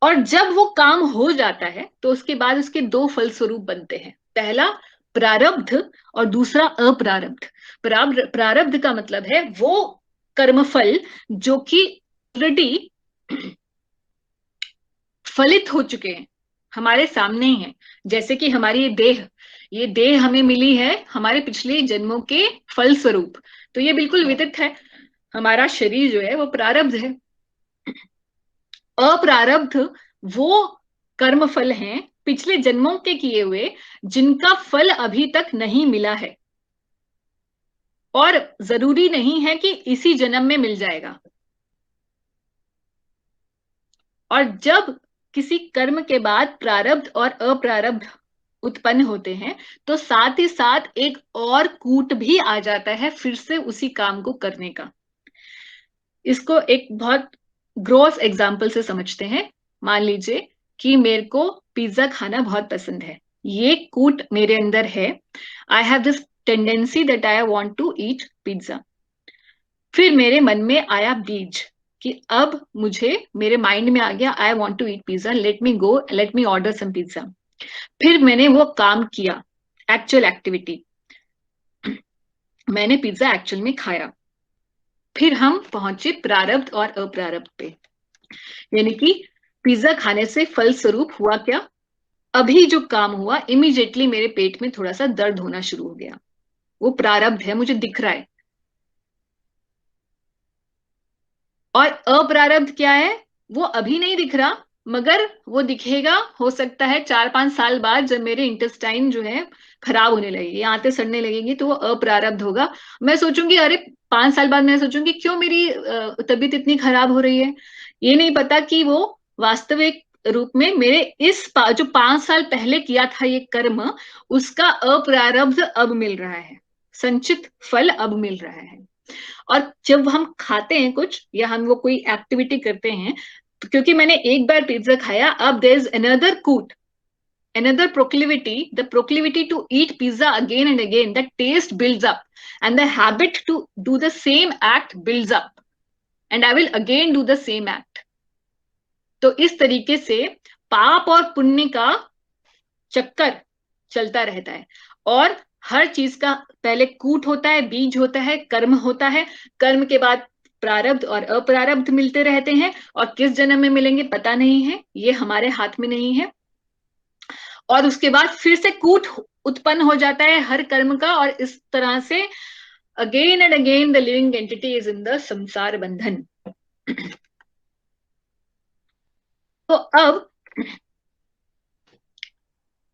और जब वो काम हो जाता है तो उसके बाद उसके दो फलस्वरूप बनते हैं, पहला प्रारब्ध और दूसरा अप्रारब्ध। प्रारब्ध का मतलब है वो कर्मफल जो कि ऑलरेडी फलित हो चुके हैं, हमारे सामने ही है। जैसे कि हमारी ये देह हमें मिली है हमारे पिछले जन्मों के फल स्वरूप, तो ये बिल्कुल विदित है, हमारा शरीर जो है वो प्रारब्ध है। अप्रारब्ध वो कर्म फल हैं पिछले जन्मों के किए हुए, जिनका फल अभी तक नहीं मिला है, और जरूरी नहीं है कि इसी जन्म में मिल जाएगा। और जब किसी कर्म के बाद प्रारब्ध और अप्रारब्ध उत्पन्न होते हैं, तो साथ ही साथ एक और कूट भी आ जाता है फिर से उसी काम को करने का। इसको एक बहुत ग्रॉस एग्जाम्पल से समझते हैं। मान लीजिए कि मेरे को पिज्जा खाना बहुत पसंद है, ये कूट मेरे अंदर है, I have this tendency that I want to eat pizza. फिर मेरे मन में आया बीज कि अब मुझे, मेरे माइंड में आ गया I want to eat pizza, let me order some pizza. फिर मैंने वो काम किया, एक्चुअल एक्टिविटी, मैंने पिज्जा एक्चुअल में खाया। फिर हम पहुंचे प्रारब्ध और अप्रारब्ध पे, यानी कि पिज्जा खाने से फल स्वरूप हुआ क्या, अभी जो काम हुआ इमीडिएटली मेरे पेट में थोड़ा सा दर्द होना शुरू हो गया, वो प्रारब्ध है, मुझे दिख रहा है। और अप्रारब्ध क्या है, वो अभी नहीं दिख रहा, मगर वो दिखेगा हो सकता है 4-5 साल बाद, जब मेरे इंटेस्टाइन जो है खराब होने लगेगी, आंतें सड़ने लगेंगी, तो वो अप्रारब्ध होगा। मैं सोचूंगी अरे 5 साल बाद मैं सोचूंगी क्यों मेरी तबीयत इतनी खराब हो रही है। ये नहीं पता कि वो वास्तविक रूप में मेरे जो 5 साल पहले किया था ये कर्म, उसका अप्रारब्ध अब मिल रहा है, संचित फल अब मिल रहा है। और जब हम खाते हैं कुछ या हम वो कोई एक्टिविटी करते हैं, तो क्योंकि मैंने एक बार पिज्जा खाया, अब देयर इज अनदर कूट, another proclivity, the proclivity to eat pizza again and again, the taste builds up and the habit to do the same act builds up and I will again do the same act. तो इस तरीके से पाप और पुण्य का चक्कर चलता रहता है, और हर चीज का पहले कूट होता है, बीज होता है, कर्म होता है, कर्म के बाद प्रारब्ध और अप्रारब्ध मिलते रहते हैं, और किस जन्म में मिलेंगे पता नहीं है, ये हमारे हाथ में नहीं है। और उसके बाद फिर से कूट उत्पन्न हो जाता है हर कर्म का, और इस तरह से again and again the living entity is in the संसार बंधन। तो अब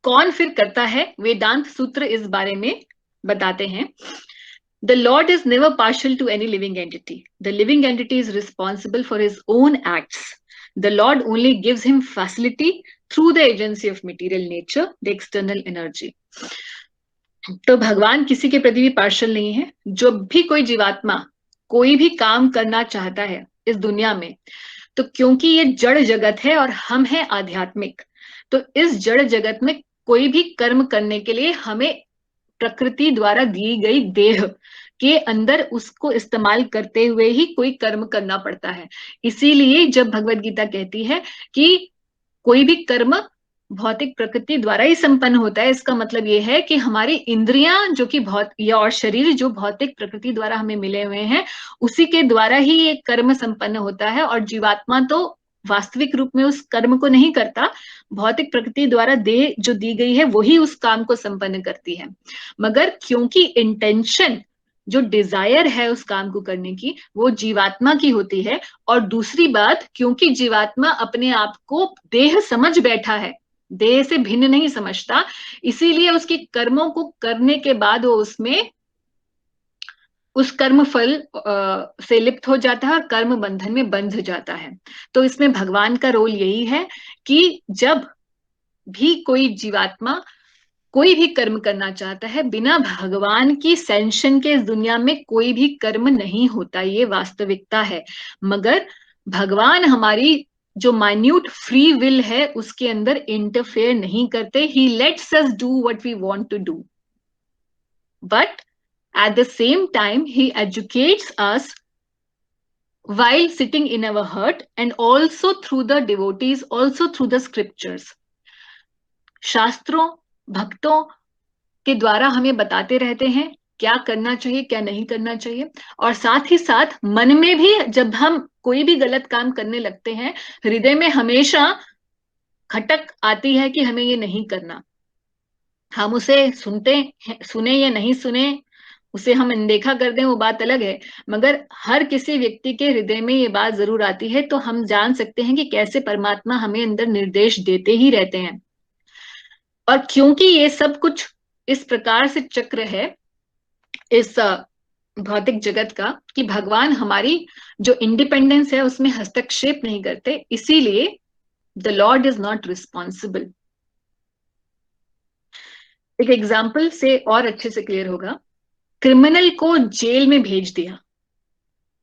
कौन फिर करता है, वेदांत सूत्र इस बारे में बताते हैं। The Lord is never partial to any living entity. The living entity is responsible for his own acts. The Lord only gives him facility through the agency of material nature, the external energy. तो भगवान किसी के प्रति भी partial नहीं है। जब भी कोई जीवात्मा कोई भी काम करना चाहता है इस दुनिया में, तो क्योंकि ये जड़ जगत है और हम हैं आध्यात्मिक, तो इस जड़ जगत में कोई भी कर्म करने के लिए हमें प्रकृति द्वारा दी गई देह के अंदर उसको इस्तेमाल करते हुए ही कोई कर्म करना पड़ता है। इसीलिए जब भगवत गीता कहती है कि कोई भी कर्म भौतिक प्रकृति द्वारा ही संपन्न होता है, इसका मतलब यह है कि हमारी इंद्रियां जो कि या और शरीर जो भौतिक प्रकृति द्वारा हमें मिले हुए हैं, उसी के द्वारा ही ये कर्म संपन्न होता है। और जीवात्मा तो वास्तविक रूप में उस कर्म को नहीं करता, भौतिक प्रकृति द्वारा देह जो दी गई है वही उस काम को संपन्न करती है। मगर क्योंकि इंटेंशन जो डिजायर है उस काम को करने की वो जीवात्मा की होती है, और दूसरी बात क्योंकि जीवात्मा अपने आप को देह समझ बैठा है, देह से भिन्न नहीं समझता, इसीलिए उसके कर्मों को करने के बाद वो उसमें उस कर्म फल से लिप्त हो जाता है और कर्म बंधन में बंध जाता है। तो इसमें भगवान का रोल यही है कि जब भी कोई जीवात्मा कोई भी कर्म करना चाहता है, बिना भगवान की सैंक्शन के इस दुनिया में कोई भी कर्म नहीं होता, ये वास्तविकता है। मगर भगवान हमारी जो माइन्यूट फ्री विल है उसके अंदर इंटरफेयर नहीं करते। He lets us do what we want to do, but at the same time he educates us while sitting in our heart and also through the devotees, also through the scriptures. शास्त्रों भक्तों के द्वारा हमें बताते रहते हैं क्या करना चाहिए क्या नहीं करना चाहिए, और साथ ही साथ मन में भी जब हम कोई भी गलत काम करने लगते हैं, हृदय में हमेशा खटक आती है कि हमें ये नहीं करना। हम उसे सुने या नहीं सुने, उसे हम अनदेखा कर दें, वो बात अलग है, मगर हर किसी व्यक्ति के हृदय में ये बात जरूर आती है। तो हम जान सकते हैं कि कैसे परमात्मा हमें अंदर निर्देश देते ही रहते हैं। और क्योंकि ये सब कुछ इस प्रकार से चक्र है इस भौतिक जगत का कि भगवान हमारी जो इंडिपेंडेंस है उसमें हस्तक्षेप नहीं करते, इसीलिए the Lord is not responsible. एक एग्जाम्पल से और अच्छे से क्लियर होगा। क्रिमिनल को जेल में भेज दिया,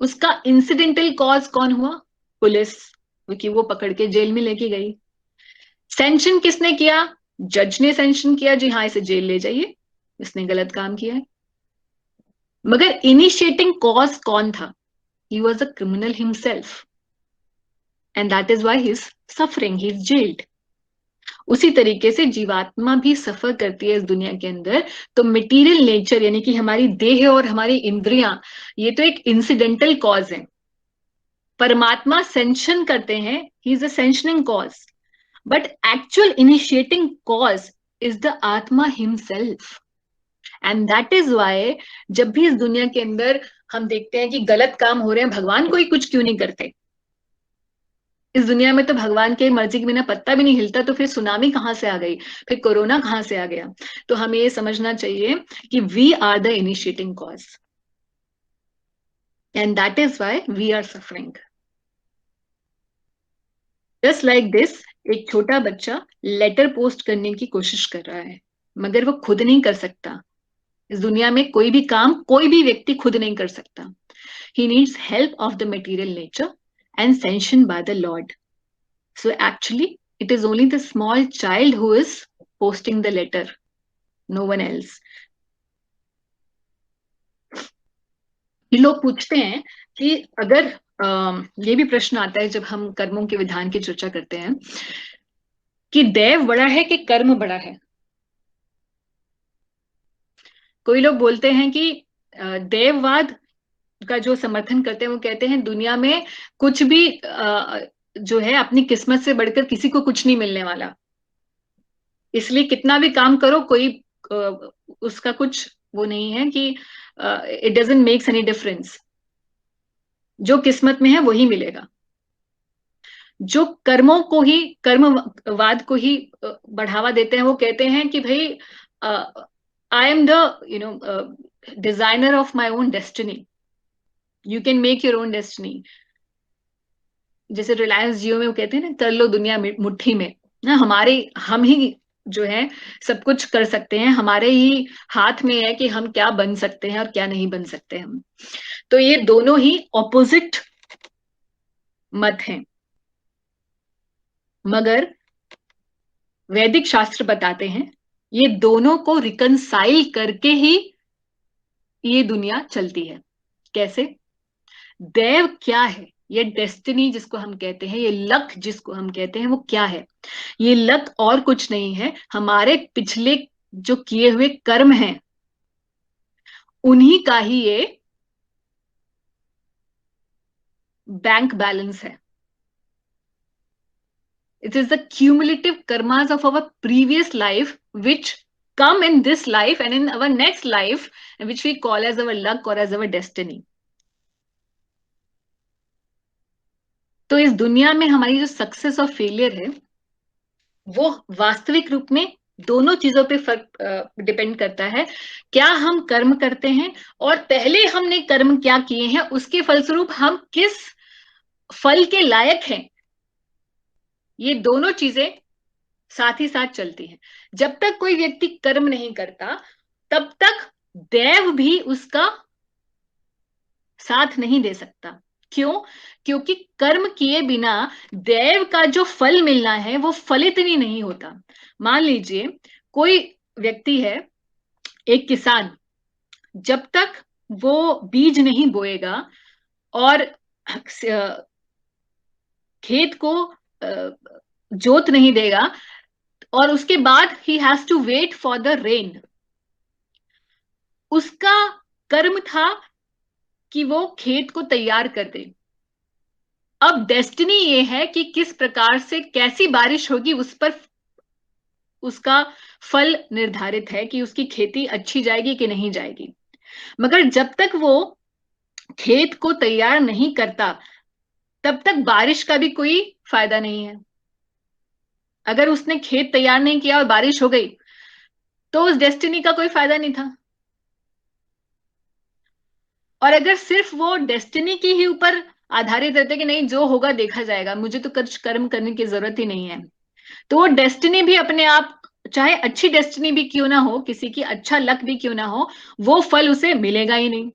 उसका इंसिडेंटल कॉज कौन हुआ? पुलिस, क्योंकि वो पकड़ के जेल में लेके गई। सैंक्शन किसने किया? जज ने सैंक्शन किया, जी हाँ इसे जेल ले जाइए, इसने गलत काम किया है। मगर इनिशिएटिंग कॉज कौन था? He was a criminal himself, and that is why he is suffering, he is gelled. उसी तरीके से जीवात्मा भी सफर करती है इस दुनिया के अंदर। तो मटेरियल नेचर यानी कि हमारी देह और हमारी इंद्रियां, ये तो एक इंसिडेंटल कॉज है। परमात्मा सेंशन करते हैं, he is a sanctioning cause, but actual initiating cause is the atma himself. And that is why जब भी इस दुनिया के अंदर हम देखते हैं कि गलत काम हो रहे हैं, भगवान कोई कुछ क्यों नहीं करते? इस दुनिया में तो भगवान के मर्जी के बिना पत्ता भी नहीं हिलता, तो फिर सुनामी कहां से आ गई, फिर कोरोना कहां से आ गया? तो हमें ये समझना चाहिए कि we are the initiating cause, and that is why we are suffering. Just like this, एक छोटा बच्चा लेटर पोस्ट करने की कोशिश कर रहा है, मगर वो खुद नहीं कर सकता। इस दुनिया में कोई भी काम कोई भी व्यक्ति खुद नहीं कर सकता। He needs help of the material nature and sanctioned by the Lord. So actually, it is only the small child who is posting the letter, no one else. ये लोग पूछते हैं कि अगर ये भी प्रश्न आता है जब हम कर्मों के विधान की चर्चा करते हैं कि देव बड़ा है कि कर्म बड़ा है। कोई लोग बोलते हैं कि देववाद का जो समर्थन करते हैं वो कहते हैं दुनिया में कुछ भी जो है अपनी किस्मत से बढ़कर किसी को कुछ नहीं मिलने वाला, इसलिए कितना भी काम करो कोई उसका कुछ वो नहीं है कि it doesn't makes any difference, जो किस्मत में है वही मिलेगा। जो कर्मों को ही कर्मवाद को ही बढ़ावा देते हैं वो कहते हैं कि भाई I am the designer of my own destiny, you can make your own destiny. जैसे रिलायंस जियो में वो कहते हैं ना, कर लो दुनिया मुट्ठी में ना, हम ही जो है सब कुछ कर सकते हैं, हमारे ही हाथ में है कि हम क्या बन सकते हैं और क्या नहीं बन सकते हम। तो ये दोनों ही ऑपोजिट मत हैं, मगर वैदिक शास्त्र बताते हैं ये दोनों को रिकंसाइल करके ही ये दुनिया चलती है। कैसे? दैव क्या है, ये डेस्टिनी जिसको हम कहते हैं, ये लक जिसको हम कहते हैं, वो क्या है? ये लक और कुछ नहीं है, हमारे पिछले जो किए हुए कर्म हैं उन्हीं का ही ये बैंक बैलेंस है। It is the cumulative karmas of our previous life which come in this life and in our next life, which we call as our luck or as our destiny. तो इस दुनिया में हमारी जो success और failure है वो वास्तविक रूप में दोनों चीजों पे फर्क डिपेंड करता है। क्या हम कर्म करते हैं और पहले हमने कर्म क्या किए हैं उसके फलस्वरूप हम किस फल के लायक हैं, ये दोनों चीजें साथ ही साथ चलती हैं। जब तक कोई व्यक्ति कर्म नहीं करता तब तक दैव भी उसका साथ नहीं दे सकता। क्यों? क्योंकि कर्म किए बिना दैव का जो फल मिलना है वो फलित ही नहीं होता। मान लीजिए कोई व्यक्ति है, एक किसान, जब तक वो बीज नहीं बोएगा और खेत को जोत नहीं देगा और उसके बाद he has to wait for the rain, उसका कर्म था कि वो खेत को तैयार कर दे। अब डेस्टिनी ये है कि किस प्रकार से कैसी बारिश होगी उस पर उसका फल निर्धारित है कि उसकी खेती अच्छी जाएगी कि नहीं जाएगी। मगर जब तक वो खेत को तैयार नहीं करता तब तक बारिश का भी कोई फायदा नहीं है। अगर उसने खेत तैयार नहीं किया और बारिश हो गई तो उस डेस्टिनी का कोई फायदा नहीं था। और अगर सिर्फ वो डेस्टिनी की ही ऊपर आधारित रहते कि नहीं जो होगा देखा जाएगा, मुझे तो कुछ कर्म करने की जरूरत ही नहीं है, तो वो डेस्टिनी भी अपने आप, चाहे अच्छी डेस्टिनी भी क्यों ना हो, किसी की अच्छा लक भी क्यों ना हो, वो फल उसे मिलेगा ही नहीं।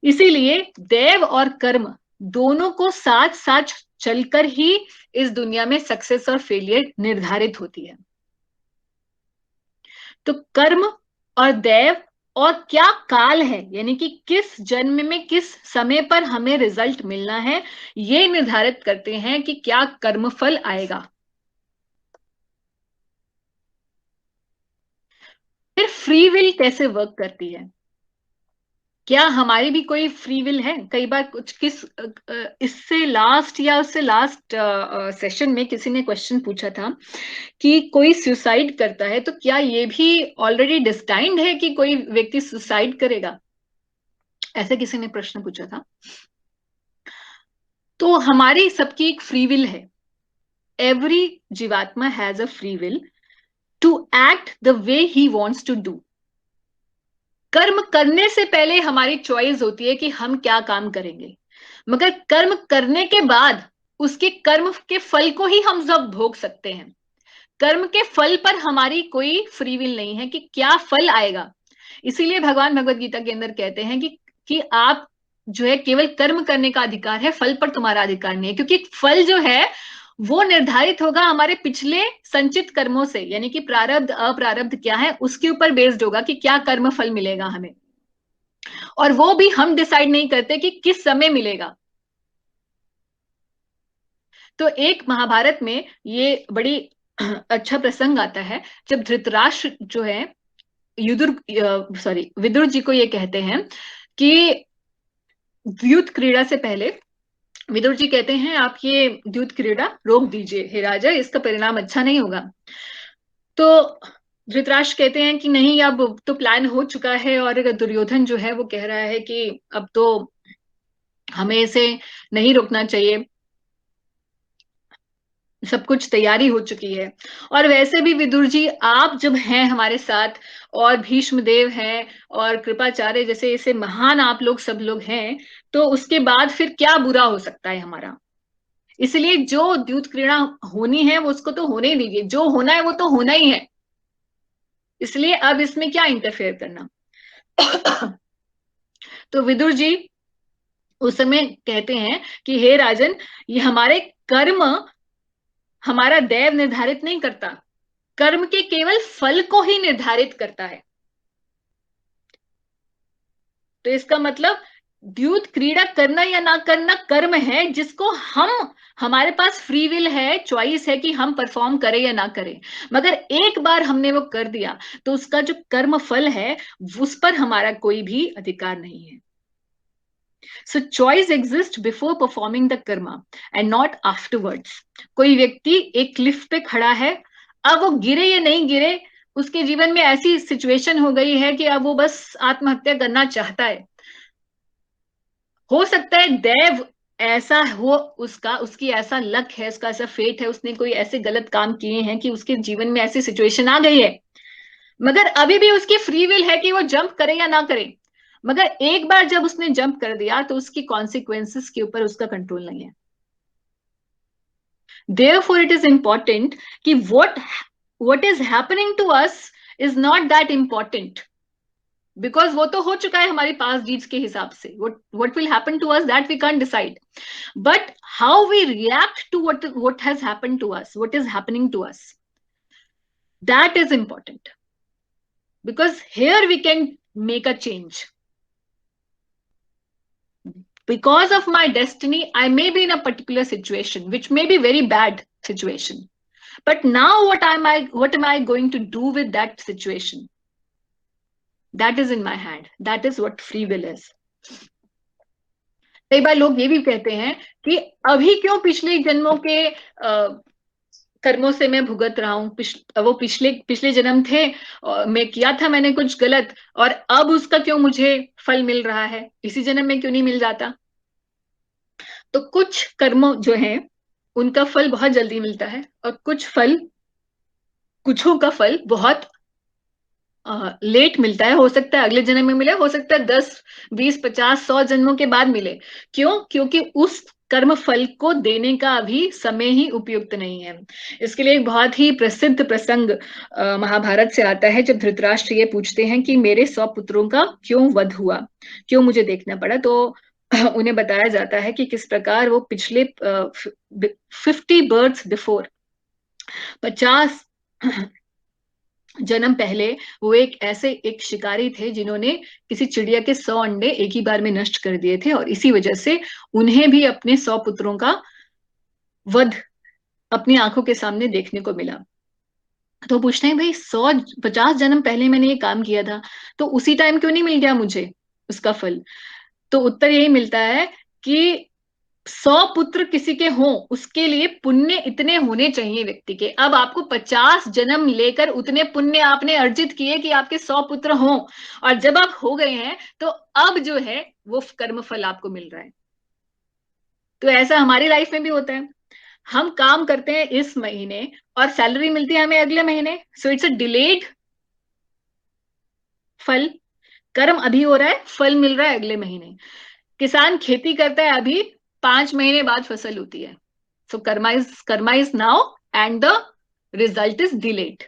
इसीलिए देव और कर्म दोनों को साथ साथ चलकर ही इस दुनिया में सक्सेस और फेलियर निर्धारित होती है। तो कर्म और देव और क्या काल है, यानी कि किस जन्म में किस समय पर हमें रिजल्ट मिलना है, ये निर्धारित करते हैं कि क्या कर्मफल आएगा। फिर फ्री विल कैसे वर्क करती है? क्या हमारी भी कोई फ्री विल है? कई बार इससे लास्ट या उससे लास्ट सेशन में किसी ने क्वेश्चन पूछा था कि कोई सुसाइड करता है तो क्या ये भी ऑलरेडी डिस्टाइंड है कि कोई व्यक्ति सुसाइड करेगा, ऐसे किसी ने प्रश्न पूछा था। तो हमारी सबकी एक फ्री विल है। Every jivatma has a free will to act the way he wants to do. कर्म करने से पहले हमारी चॉइस होती है कि हम क्या काम करेंगे, मगर कर्म करने के बाद उसके कर्म के फल को ही हम सब भोग सकते हैं। कर्म के फल पर हमारी कोई फ्री विल नहीं है कि क्या फल आएगा। इसीलिए भगवान भगवत गीता के अंदर कहते हैं कि आप जो है केवल कर्म करने का अधिकार है, फल पर तुम्हारा अधिकार नहीं है, क्योंकि फल जो है वो निर्धारित होगा हमारे पिछले संचित कर्मों से, यानी कि प्रारब्ध अप्रारब्ध क्या है उसके ऊपर बेस्ड होगा कि क्या कर्म फल मिलेगा हमें, और वो भी हम डिसाइड नहीं करते कि किस समय मिलेगा। तो एक महाभारत में ये बड़ी अच्छा प्रसंग आता है जब धृतराष्ट्र जो है विदुर जी को ये कहते हैं कि द्यूत क्रीड़ा से पहले विदुर जी कहते हैं आप ये द्यूत क्रीड़ा रोक दीजिए हे राजा, इसका परिणाम अच्छा नहीं होगा। तो धृतराष्ट्र कहते हैं कि नहीं, अब तो प्लान हो चुका है, और दुर्योधन जो है वो कह रहा है कि अब तो हमें इसे नहीं रोकना चाहिए, सब कुछ तैयारी हो चुकी है। और वैसे भी विदुर जी आप जब हैं हमारे साथ, और भीष्म देव हैं और कृपाचार्य जैसे ऐसे महान आप लोग सब लोग हैं, तो उसके बाद फिर क्या बुरा हो सकता है हमारा, इसलिए जो द्यूत क्रीड़ा होनी है वो उसको तो होने ही दीजिए, जो होना है वो तो होना ही है, इसलिए अब इसमें क्या इंटरफेयर करना। तो विदुर जी उस समय कहते हैं कि हे राजन, ये हमारे कर्म हमारा दैव निर्धारित नहीं करता, कर्म के केवल फल को ही निर्धारित करता है। तो इसका मतलब द्यूत क्रीड़ा करना या ना करना कर्म है, जिसको हमारे पास फ्री विल है, चॉइस है कि हम परफॉर्म करें या ना करें। मगर एक बार हमने वो कर दिया तो उसका जो कर्म फल है उस पर हमारा कोई भी अधिकार नहीं है। सो choice exist before performing the Karma and not afterwards. कोई व्यक्ति एक क्लिफ पे खड़ा है, अब वो गिरे या नहीं गिरे, उसके जीवन में ऐसी सिचुएशन हो गई है कि अब वो बस आत्महत्या करना चाहता है। हो सकता है दैव ऐसा हो, उसकी ऐसा लक है, उसका ऐसा फेट है, उसने कोई ऐसे गलत काम किए हैं कि उसके जीवन में ऐसी सिचुएशन आ गई है, मगर अभी भी उसकी फ्री विल है कि वो जंप करे या ना करे। मगर एक बार जब उसने जंप कर दिया तो उसकी कॉन्सिक्वेंसेस के ऊपर उसका कंट्रोल नहीं है। Therefore it is important कि what is happening to us is not that important, because वो तो हो चुका है हमारी पास्ट डीड्स के हिसाब से। what will happen to us that we can't decide, but how we react to what has happened to us, what is happening to us, that is important, because here we can make a change. Because of my destiny I may be in a particular situation which may be very bad situation, but now what am I going to do with that situation? That is in my hand. That is what free will is. कई बार लोग ये भी कहते हैं कि अभी क्यों पिछले जन्मों के कर्मों से मैं भुगत रहा हूं, वो पिछले जन्म थे, मैं किया था मैंने कुछ गलत, और अब उसका क्यों मुझे फल मिल रहा है, इसी जन्म में क्यों नहीं मिल जाता। तो कुछ कर्म जो हैं उनका फल बहुत जल्दी मिलता है, और कुछों का फल बहुत लेट मिलता है। हो सकता है अगले जन्म में मिले, हो सकता है 10, 20, 50, 100 जन्मों के बाद मिले। क्यों? क्योंकि उस कर्म फल को देने का अभी समय ही उपयुक्त नहीं है। इसके लिए एक बहुत ही प्रसिद्ध प्रसंग महाभारत से आता है, जब धृतराष्ट्र ये पूछते हैं कि मेरे 100 पुत्रों का क्यों वध हुआ, क्यों मुझे देखना पड़ा, तो उन्हें बताया जाता है कि किस प्रकार वो पिछले 50 बर्थ्स बिफोर, 50 जन्म पहले वो एक शिकारी थे जिन्होंने किसी चिड़िया के 100 अंडे एक ही बार में नष्ट कर दिए थे, और इसी वजह से उन्हें भी अपने 100 पुत्रों का वध अपनी आंखों के सामने देखने को मिला। तो पूछते हैं भाई 50 जन्म पहले मैंने ये काम किया था, तो उसी टाइम क्यों नहीं मिल गया मुझे उसका फल। तो उत्तर यही मिलता है कि 100 पुत्र किसी के हों उसके लिए पुण्य इतने होने चाहिए व्यक्ति के। अब आपको 50 जन्म लेकर उतने पुण्य आपने अर्जित किए कि आपके 100 पुत्र हों, और जब आप हो गए हैं तो अब जो है वो कर्म फल आपको मिल रहा है। तो ऐसा हमारी लाइफ में भी होता है, हम काम करते हैं इस महीने और सैलरी मिलती है हमें अगले महीने। सो इट्स अ डिलेड फल। कर्म अभी हो रहा है, फल मिल रहा है अगले महीने। किसान खेती करता है अभी, 5 महीने बाद फसल होती है। So karma is now and the result is delayed.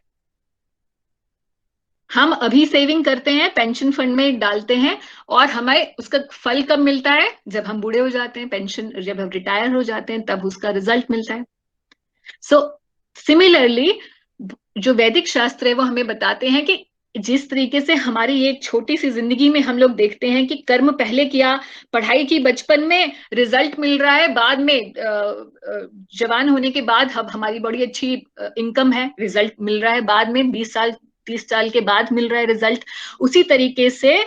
हम अभी सेविंग करते हैं, पेंशन फंड में डालते हैं, और हमें उसका फल कब मिलता है? जब हम बूढ़े हो जाते हैं, पेंशन जब हम रिटायर हो जाते हैं तब उसका रिजल्ट मिलता है। सो सिमिलरली जो वैदिक शास्त्र है वो हमें बताते हैं कि जिस तरीके से हमारी ये छोटी सी जिंदगी में हम लोग देखते हैं कि कर्म पहले किया, पढ़ाई की बचपन में, रिजल्ट मिल रहा है बाद में, जवान होने के बाद अब हमारी बड़ी अच्छी इनकम है, रिजल्ट मिल रहा है बाद में, 20 साल 30 साल के बाद मिल रहा है रिजल्ट। उसी तरीके से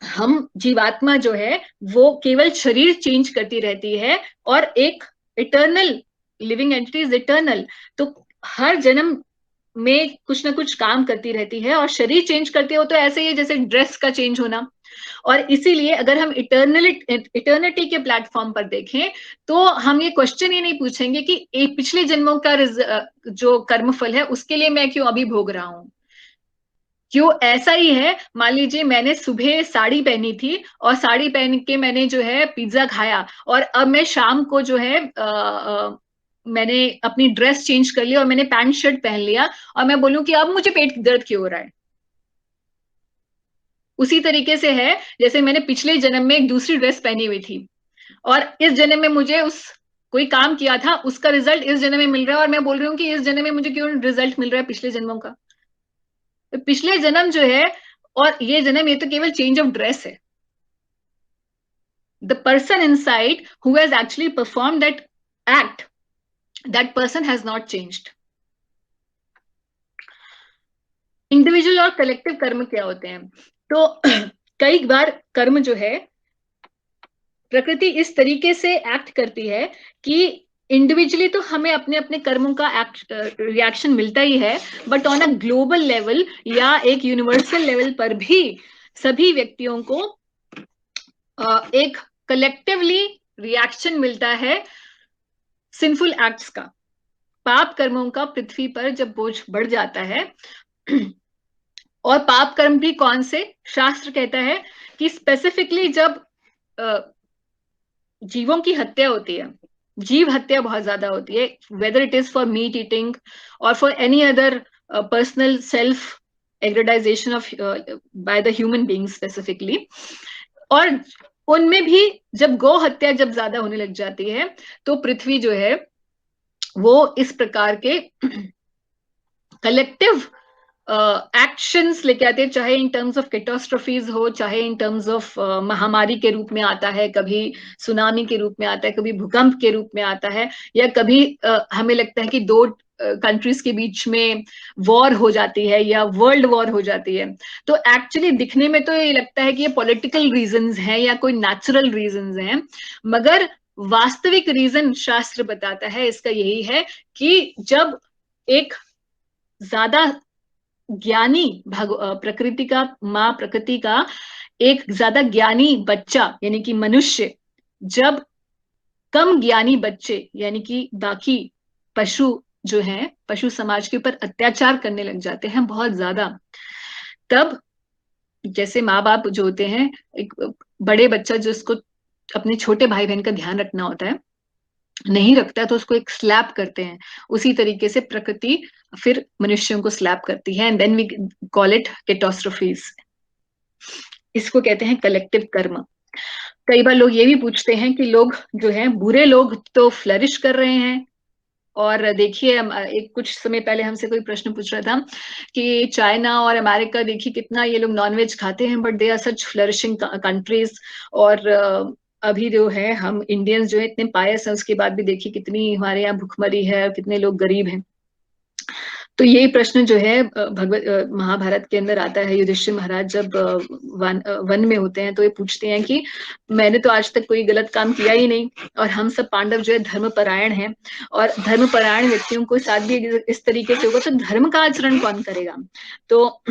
हम जीवात्मा जो है वो केवल शरीर चेंज करती रहती है, और एक eternal living entity is eternal. तो हर जन्म में कुछ ना कुछ काम करती रहती है, और शरीर चेंज करती है वो तो ऐसे ही है जैसे ड्रेस का चेंज होना। और इसीलिए अगर हम इटर्निटी के प्लेटफॉर्म पर देखें तो हम ये क्वेश्चन ही नहीं पूछेंगे कि एक पिछले जन्मों का जो कर्मफल है उसके लिए मैं क्यों अभी भोग रहा हूं। क्यों ऐसा ही है, मान लीजिए मैंने सुबह साड़ी पहनी थी और साड़ी पहन के मैंने जो है पिज्जा खाया, और अब मैं शाम को जो है मैंने अपनी ड्रेस चेंज कर लिया और मैंने पैंट शर्ट पहन लिया, और मैं बोलूं कि अब मुझे पेट दर्द क्यों हो रहा है। उसी तरीके से है जैसे मैंने पिछले जन्म में एक दूसरी ड्रेस पहनी हुई थी, और इस जन्म में मुझे उस कोई काम किया था, उसका रिजल्ट इस जन्म में मिल रहा है, और मैं बोल रही हूँ कि इस जन्म में मुझे क्यों रिजल्ट मिल रहा है पिछले जन्मों का। तो पिछले जन्म जो है और ये जन्म, ये तो केवल चेंज ऑफ ड्रेस है। The person inside who has actually perform that act, that person has not changed. Individual और कलेक्टिव कर्म क्या होते हैं? तो कई बार कर्म जो है, प्रकृति इस तरीके से एक्ट करती है कि इंडिविजुअली तो हमें अपने अपने कर्मों का रिएक्शन मिलता ही है, but on a global level या एक यूनिवर्सल लेवल पर भी सभी व्यक्तियों को एक कलेक्टिवली रिएक्शन मिलता है सिंफुल एक्ट्स का। पाप कर्मों का पृथ्वी पर जब बोझ बढ़ जाता है, और पाप कर्म भी कौन से? शास्त्र कहता है कि स्पेसिफिकली जब जीवों की हत्या होती है, जीव हत्या बहुत ज्यादा होती है, whether it is for meat eating और for any other personal self aggrandization of by the human being specifically, और उनमें भी जब गौ हत्या जब ज्यादा होने लग जाती है, तो पृथ्वी जो है वो इस प्रकार के कलेक्टिव एक्शंस लेके आते हैं, चाहे इन टर्म्स ऑफ कैटास्ट्रोफीज हो, चाहे इन टर्म्स ऑफ महामारी के रूप में आता है, कभी सुनामी के रूप में आता है, कभी भूकंप के रूप में आता है, या कभी हमें लगता है कि दो कंट्रीज के बीच में वॉर हो जाती है या वर्ल्ड वॉर हो जाती है। तो एक्चुअली दिखने में तो ये लगता है कि ये पॉलिटिकल रीजंस हैं या कोई नेचुरल रीजंस हैं, मगर वास्तविक रीजन शास्त्र बताता है इसका यही है कि जब एक ज्यादा ज्ञानी प्रकृति का, माँ प्रकृति का एक ज्यादा ज्ञानी बच्चा यानी कि मनुष्य, जब कम ज्ञानी बच्चे यानी कि बाकी पशु जो हैं, पशु समाज के ऊपर अत्याचार करने लग जाते हैं बहुत ज्यादा, तब जैसे माँ बाप जो होते हैं, एक बड़े बच्चा जिसको अपने छोटे भाई बहन का ध्यान रखना होता है, नहीं रखता है तो उसको एक स्लैप करते हैं, उसी तरीके से प्रकृति फिर मनुष्यों को स्लैप करती है, and then we call it catastrophes. इसको कहते हैं कलेक्टिव कर्म। कई बार लोग ये भी पूछते हैं कि लोग जो हैं, बुरे लोग तो फ्लरिश कर रहे हैं, और देखिए एक कुछ समय पहले हमसे कोई प्रश्न पूछ रहा था कि चाइना और अमेरिका देखिए कितना ये लोग नॉनवेज खाते हैं, but they are such flourishing countries, और अभी जो है हम इंडियंस जो है इतने पायस हैं, उसके बाद भी देखिए कितनी हमारे यहाँ भुखमरी है और कितने लोग गरीब हैं। तो यही प्रश्न जो है भगवत महाभारत के अंदर आता है। युधिष्ठिर महाराज जब वन में होते हैं तो ये पूछते हैं कि मैंने तो आज तक कोई गलत काम किया ही नहीं, और हम सब पांडव जो है धर्मपरायण हैं, और धर्मपरायण व्यक्तियों को साथ भी इस तरीके से होगा तो धर्म का आचरण कौन करेगा? तो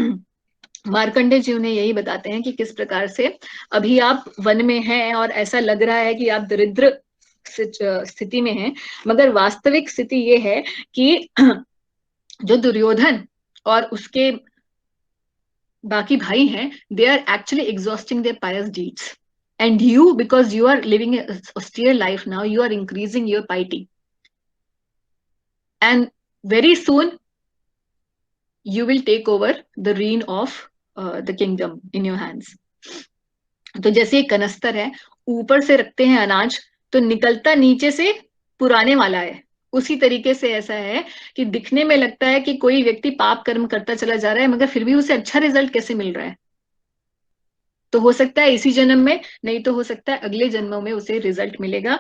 मार्कंडेय जी उन्हें यही बताते हैं कि किस प्रकार से अभी आप वन में हैं और ऐसा लग रहा है कि आप दरिद्र स्थिति में हैं, मगर वास्तविक स्थिति ये है कि जो दुर्योधन और उसके बाकी भाई हैं, they are actually exhausting their pious deeds, and you, because you are living a austere life now, you are increasing your piety, and very soon you will take over the reign of the kingdom in your hands. तो जैसे एक कनस्तर है, ऊपर से रखते हैं अनाज तो निकलता नीचे से पुराने वाला है, उसी तरीके से ऐसा है कि दिखने में लगता है कि कोई व्यक्ति पाप कर्म करता चला जा रहा है, मगर फिर भी उसे अच्छा रिजल्ट कैसे मिल रहा है? तो हो सकता है इसी जन्म में, नहीं तो हो सकता है अगले जन्मों में उसे रिजल्ट मिलेगा।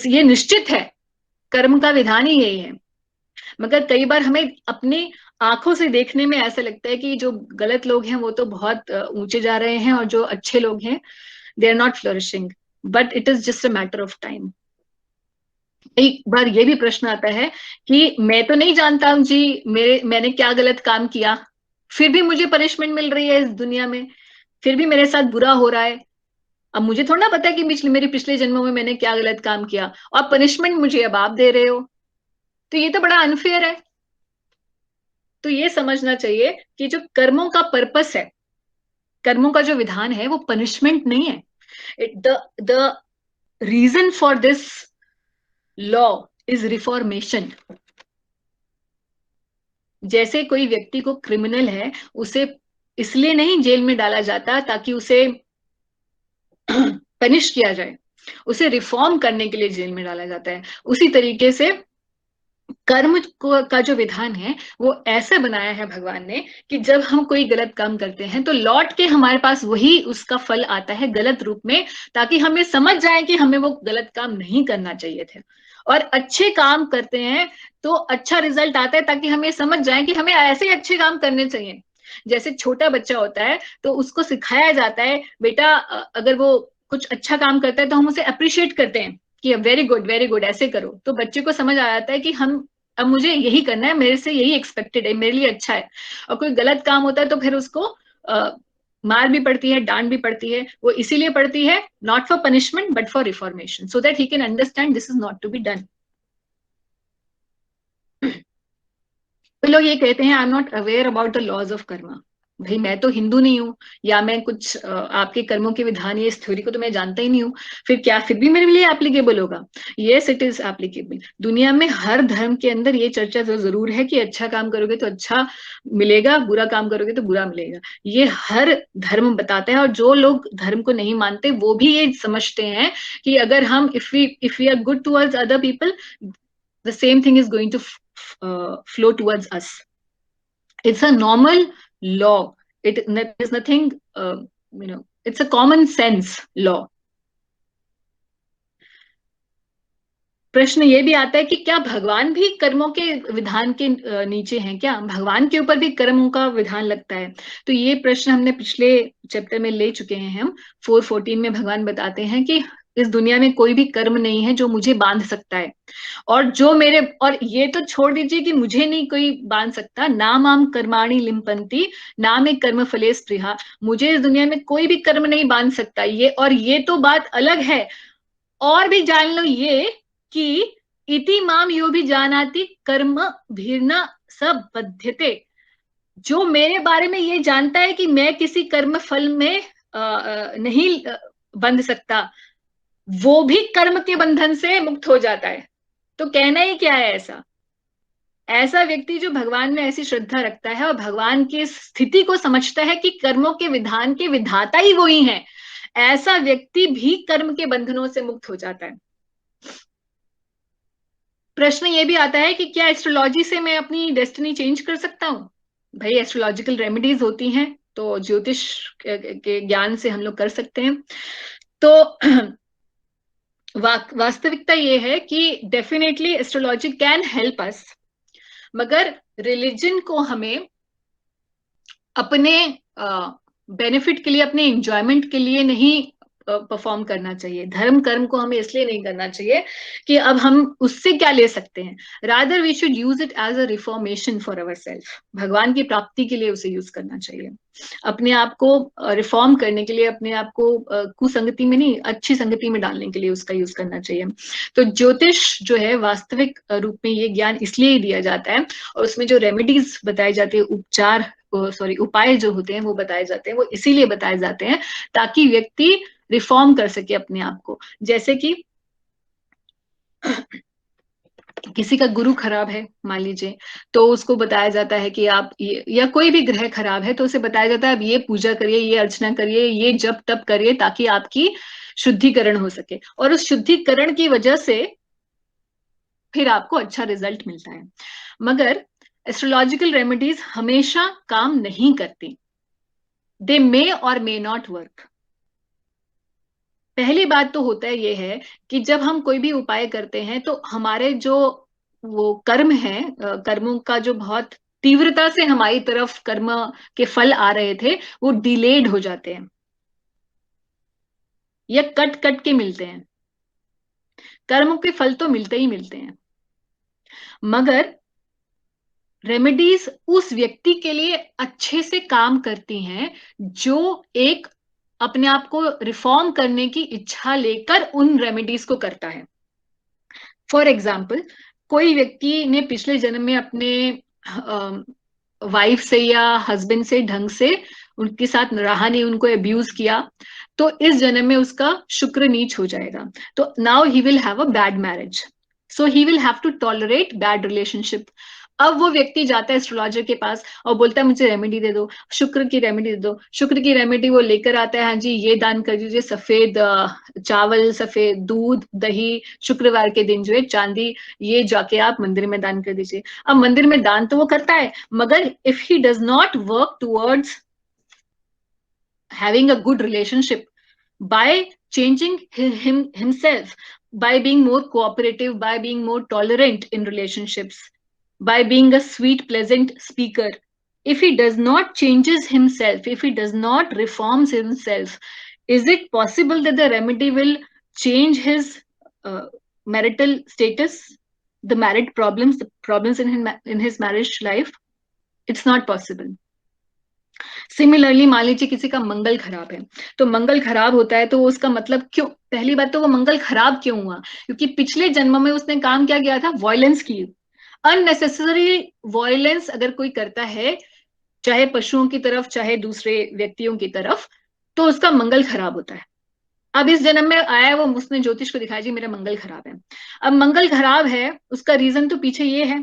ये निश्चित है, कर्म का विधान ही यही है। मगर कई बार हमें अपनी आंखों से देखने में ऐसा लगता है कि जो गलत लोग हैं वो तो बहुत ऊंचे जा रहे हैं, और जो अच्छे लोग हैं they are not flourishing, but it is just a matter of time. एक बार ये भी प्रश्न आता है कि मैं तो नहीं जानता हूं जी मैंने क्या गलत काम किया, फिर भी मुझे पनिशमेंट मिल रही है इस दुनिया में, फिर भी मेरे साथ बुरा हो रहा है। अब मुझे थोड़ा पता है कि मेरे पिछले जन्मों में मैंने क्या गलत काम किया, और पनिशमेंट मुझे अब आप दे रहे हो, तो ये तो बड़ा अनफेयर है। तो ये समझना चाहिए कि जो कर्मों का पर्पस है, कर्मों का जो विधान है वो पनिशमेंट नहीं है. The reason for this law is reformation. जैसे कोई व्यक्ति को क्रिमिनल है, उसे इसलिए नहीं जेल में डाला जाता ताकि उसे पनिश किया जाए, उसे रिफॉर्म करने के लिए जेल में डाला जाता है. उसी तरीके से कर्म का जो विधान है वो ऐसा बनाया है भगवान ने कि जब हम कोई गलत काम करते हैं तो लौट के हमारे पास वही उसका फल आता है गलत रूप में, ताकि हमें समझ जाए कि हमें वो गलत काम नहीं करना चाहिए थे. और अच्छे काम करते हैं तो अच्छा रिजल्ट आता है, ताकि हमें समझ जाए कि हमें ऐसे ही अच्छे काम करने चाहिए. जैसे छोटा बच्चा होता है तो उसको सिखाया जाता है, बेटा अगर वो कुछ अच्छा काम करता है तो हम उसे अप्रिशिएट करते हैं कि वेरी गुड ऐसे करो. तो बच्चे को समझ आ जाता है कि हम अब मुझे यही करना है, मेरे से यही एक्सपेक्टेड है, मेरे लिए अच्छा है. और कोई गलत काम होता है तो फिर उसको मार भी पड़ती है, डांट भी पड़ती है. वो इसीलिए पड़ती है not for punishment but for reformation, so that he can understand this is not to be done. तो लोग ये कहते हैं I am not aware about the laws of karma. भाई मैं तो हिंदू नहीं हूं, या मैं कुछ आपके कर्मों के विधान या इस थ्योरी को तो मैं जानता ही नहीं हूं, फिर क्या फिर भी मेरे लिए एप्लीकेबल होगा? Yes it is applicable. दुनिया में हर धर्म के अंदर ये चर्चा जरूर है कि अच्छा काम करोगे तो अच्छा मिलेगा, बुरा काम करोगे तो बुरा मिलेगा. ये हर धर्म बताता है. और जो लोग धर्म को नहीं मानते वो भी ये समझते हैं कि अगर हम if we are good towards other people, the same thing is going to flow towards us. It's a normal law. It is nothing, it's a common sense law. प्रश्न ये भी आता है कि क्या भगवान भी कर्मों के विधान के नीचे हैं क्या? भगवान के ऊपर भी कर्मों का विधान लगता है? तो ये प्रश्न हमने पिछले चैप्टर में ले चुके हैं. हम 4:14 में भगवान बताते हैं कि इस दुनिया में कोई भी कर्म नहीं है जो मुझे बांध सकता है, और जो मेरे, और ये तो छोड़ दीजिए कि मुझे नहीं कोई बांध सकता. ना माम कर्माणि लिम्पन्ति ना मे कर्म फले स्पृहा. मुझे इस दुनिया में कोई भी कर्म नहीं बांध सकता. ये, और ये तो बात अलग है. और भी जान लो ये कि इति माम यो भी जानाति कर्म भीर्ना सब बध्यते. जो मेरे बारे में ये जानता है कि मैं किसी कर्म फल में नहीं बंध सकता, वो भी कर्म के बंधन से मुक्त हो जाता है. तो कहना ही क्या है? ऐसा व्यक्ति जो भगवान में ऐसी श्रद्धा रखता है और भगवान की स्थिति को समझता है कि कर्मों के विधान के विधाता ही वही हैं, ऐसा व्यक्ति भी कर्म के बंधनों से मुक्त हो जाता है. प्रश्न ये भी आता है कि क्या एस्ट्रोलॉजी से मैं अपनी डेस्टिनी चेंज कर सकता हूँ? भाई एस्ट्रोलॉजिकल रेमेडीज होती हैं, तो ज्योतिष के ज्ञान से हम लोग कर सकते हैं. तो वास्तविकता ये है कि definitely astrology can help us, मगर रिलीजन को हमें अपने बेनिफिट के लिए, अपने एंजॉयमेंट के लिए नहीं परफॉर्म करना चाहिए. धर्म कर्म को हमें इसलिए नहीं करना चाहिए कि अब हम उससे क्या ले सकते हैं. Rather we should use it as a reformation for our self. भगवान की प्राप्ति के लिए उसे यूज करना चाहिए, अपने आप को रिफॉर्म करने के लिए, अपने आप को कुसंगति में नहीं अच्छी संगति में डालने के लिए उसका यूज करना चाहिए. तो ज्योतिष जो है वास्तविक रूप में ये ज्ञान इसलिए ही दिया जाता है, और उसमें जो रेमेडीज बताई जाती है, उपाय जो होते हैं वो बताए जाते हैं, वो इसीलिए बताए जाते हैं ताकि व्यक्ति रिफॉर्म कर सके अपने आप को. जैसे कि किसी का गुरु खराब है मान लीजिए, तो उसको बताया जाता है कि आप ये, या कोई भी ग्रह खराब है तो उसे बताया जाता है आप ये पूजा करिए, ये अर्चना करिए, ये जप तप करिए, ताकि आपकी शुद्धिकरण हो सके, और उस शुद्धिकरण की वजह से फिर आपको अच्छा रिजल्ट मिलता है. मगर एस्ट्रोलॉजिकल रेमेडीज हमेशा काम नहीं करती. दे मे और मे नॉट वर्क. पहली बात तो होता है ये है कि जब हम कोई भी उपाय करते हैं तो हमारे जो वो कर्म है, कर्मों का जो बहुत तीव्रता से हमारी तरफ कर्म के फल आ रहे थे, वो डिलेड हो जाते हैं या कट कट के मिलते हैं. कर्मों के फल तो मिलते ही मिलते हैं, मगर रेमेडीज उस व्यक्ति के लिए अच्छे से काम करती हैं जो एक अपने आप को रिफॉर्म करने की इच्छा लेकर उन रेमेडीज को करता है. फॉर एग्जाम्पल, कोई व्यक्ति ने पिछले जन्म में अपने वाइफ से या हस्बैंड से ढंग से उनके साथ रहा नहीं, उनको अब्यूज किया, तो इस जन्म में उसका शुक्र नीच हो जाएगा, तो now he will have a bad marriage, so he will have to tolerate bad relationship. अब वो व्यक्ति जाता है एस्ट्रोलॉजर के पास और बोलता है मुझे रेमेडी दे दो, शुक्र की रेमेडी दे दो। शुक्र की रेमेडी वो लेकर आता है, हाँ जी ये दान कर दीजिए, सफेद चावल, सफेद दूध, दही, शुक्रवार के दिन जो है चांदी, ये जाके आप मंदिर में दान कर दीजिए। अब मंदिर में दान तो वो करता है, मगर if he does not work towards having a good relationship by changing himself, by being more cooperative, by being more tolerant in relationships, by being a sweet pleasant speaker, if he does not changes himself, if he does not reforms himself, is it possible that the remedy will change his marital status, the married problems, the problems in his marriage life? It's not possible. Similarly मान लीजिए किसी का मंगल खराब है, तो मंगल खराब होता है तो उसका मतलब क्यों, पहली बात तो वो मंगल खराब क्यों हुआ, क्योंकि पिछले जन्म में उसने काम क्या किया था, वायलेंस की, अननेसेसरी वायलेंस अगर कोई करता है, चाहे पशुओं की तरफ चाहे दूसरे व्यक्तियों की तरफ, तो उसका मंगल खराब होता है। अब इस जन्म में आया वो, उसने ज्योतिष को दिखाया जी मेरा मंगल खराब है। अब मंगल खराब है, उसका रीजन तो पीछे ये है,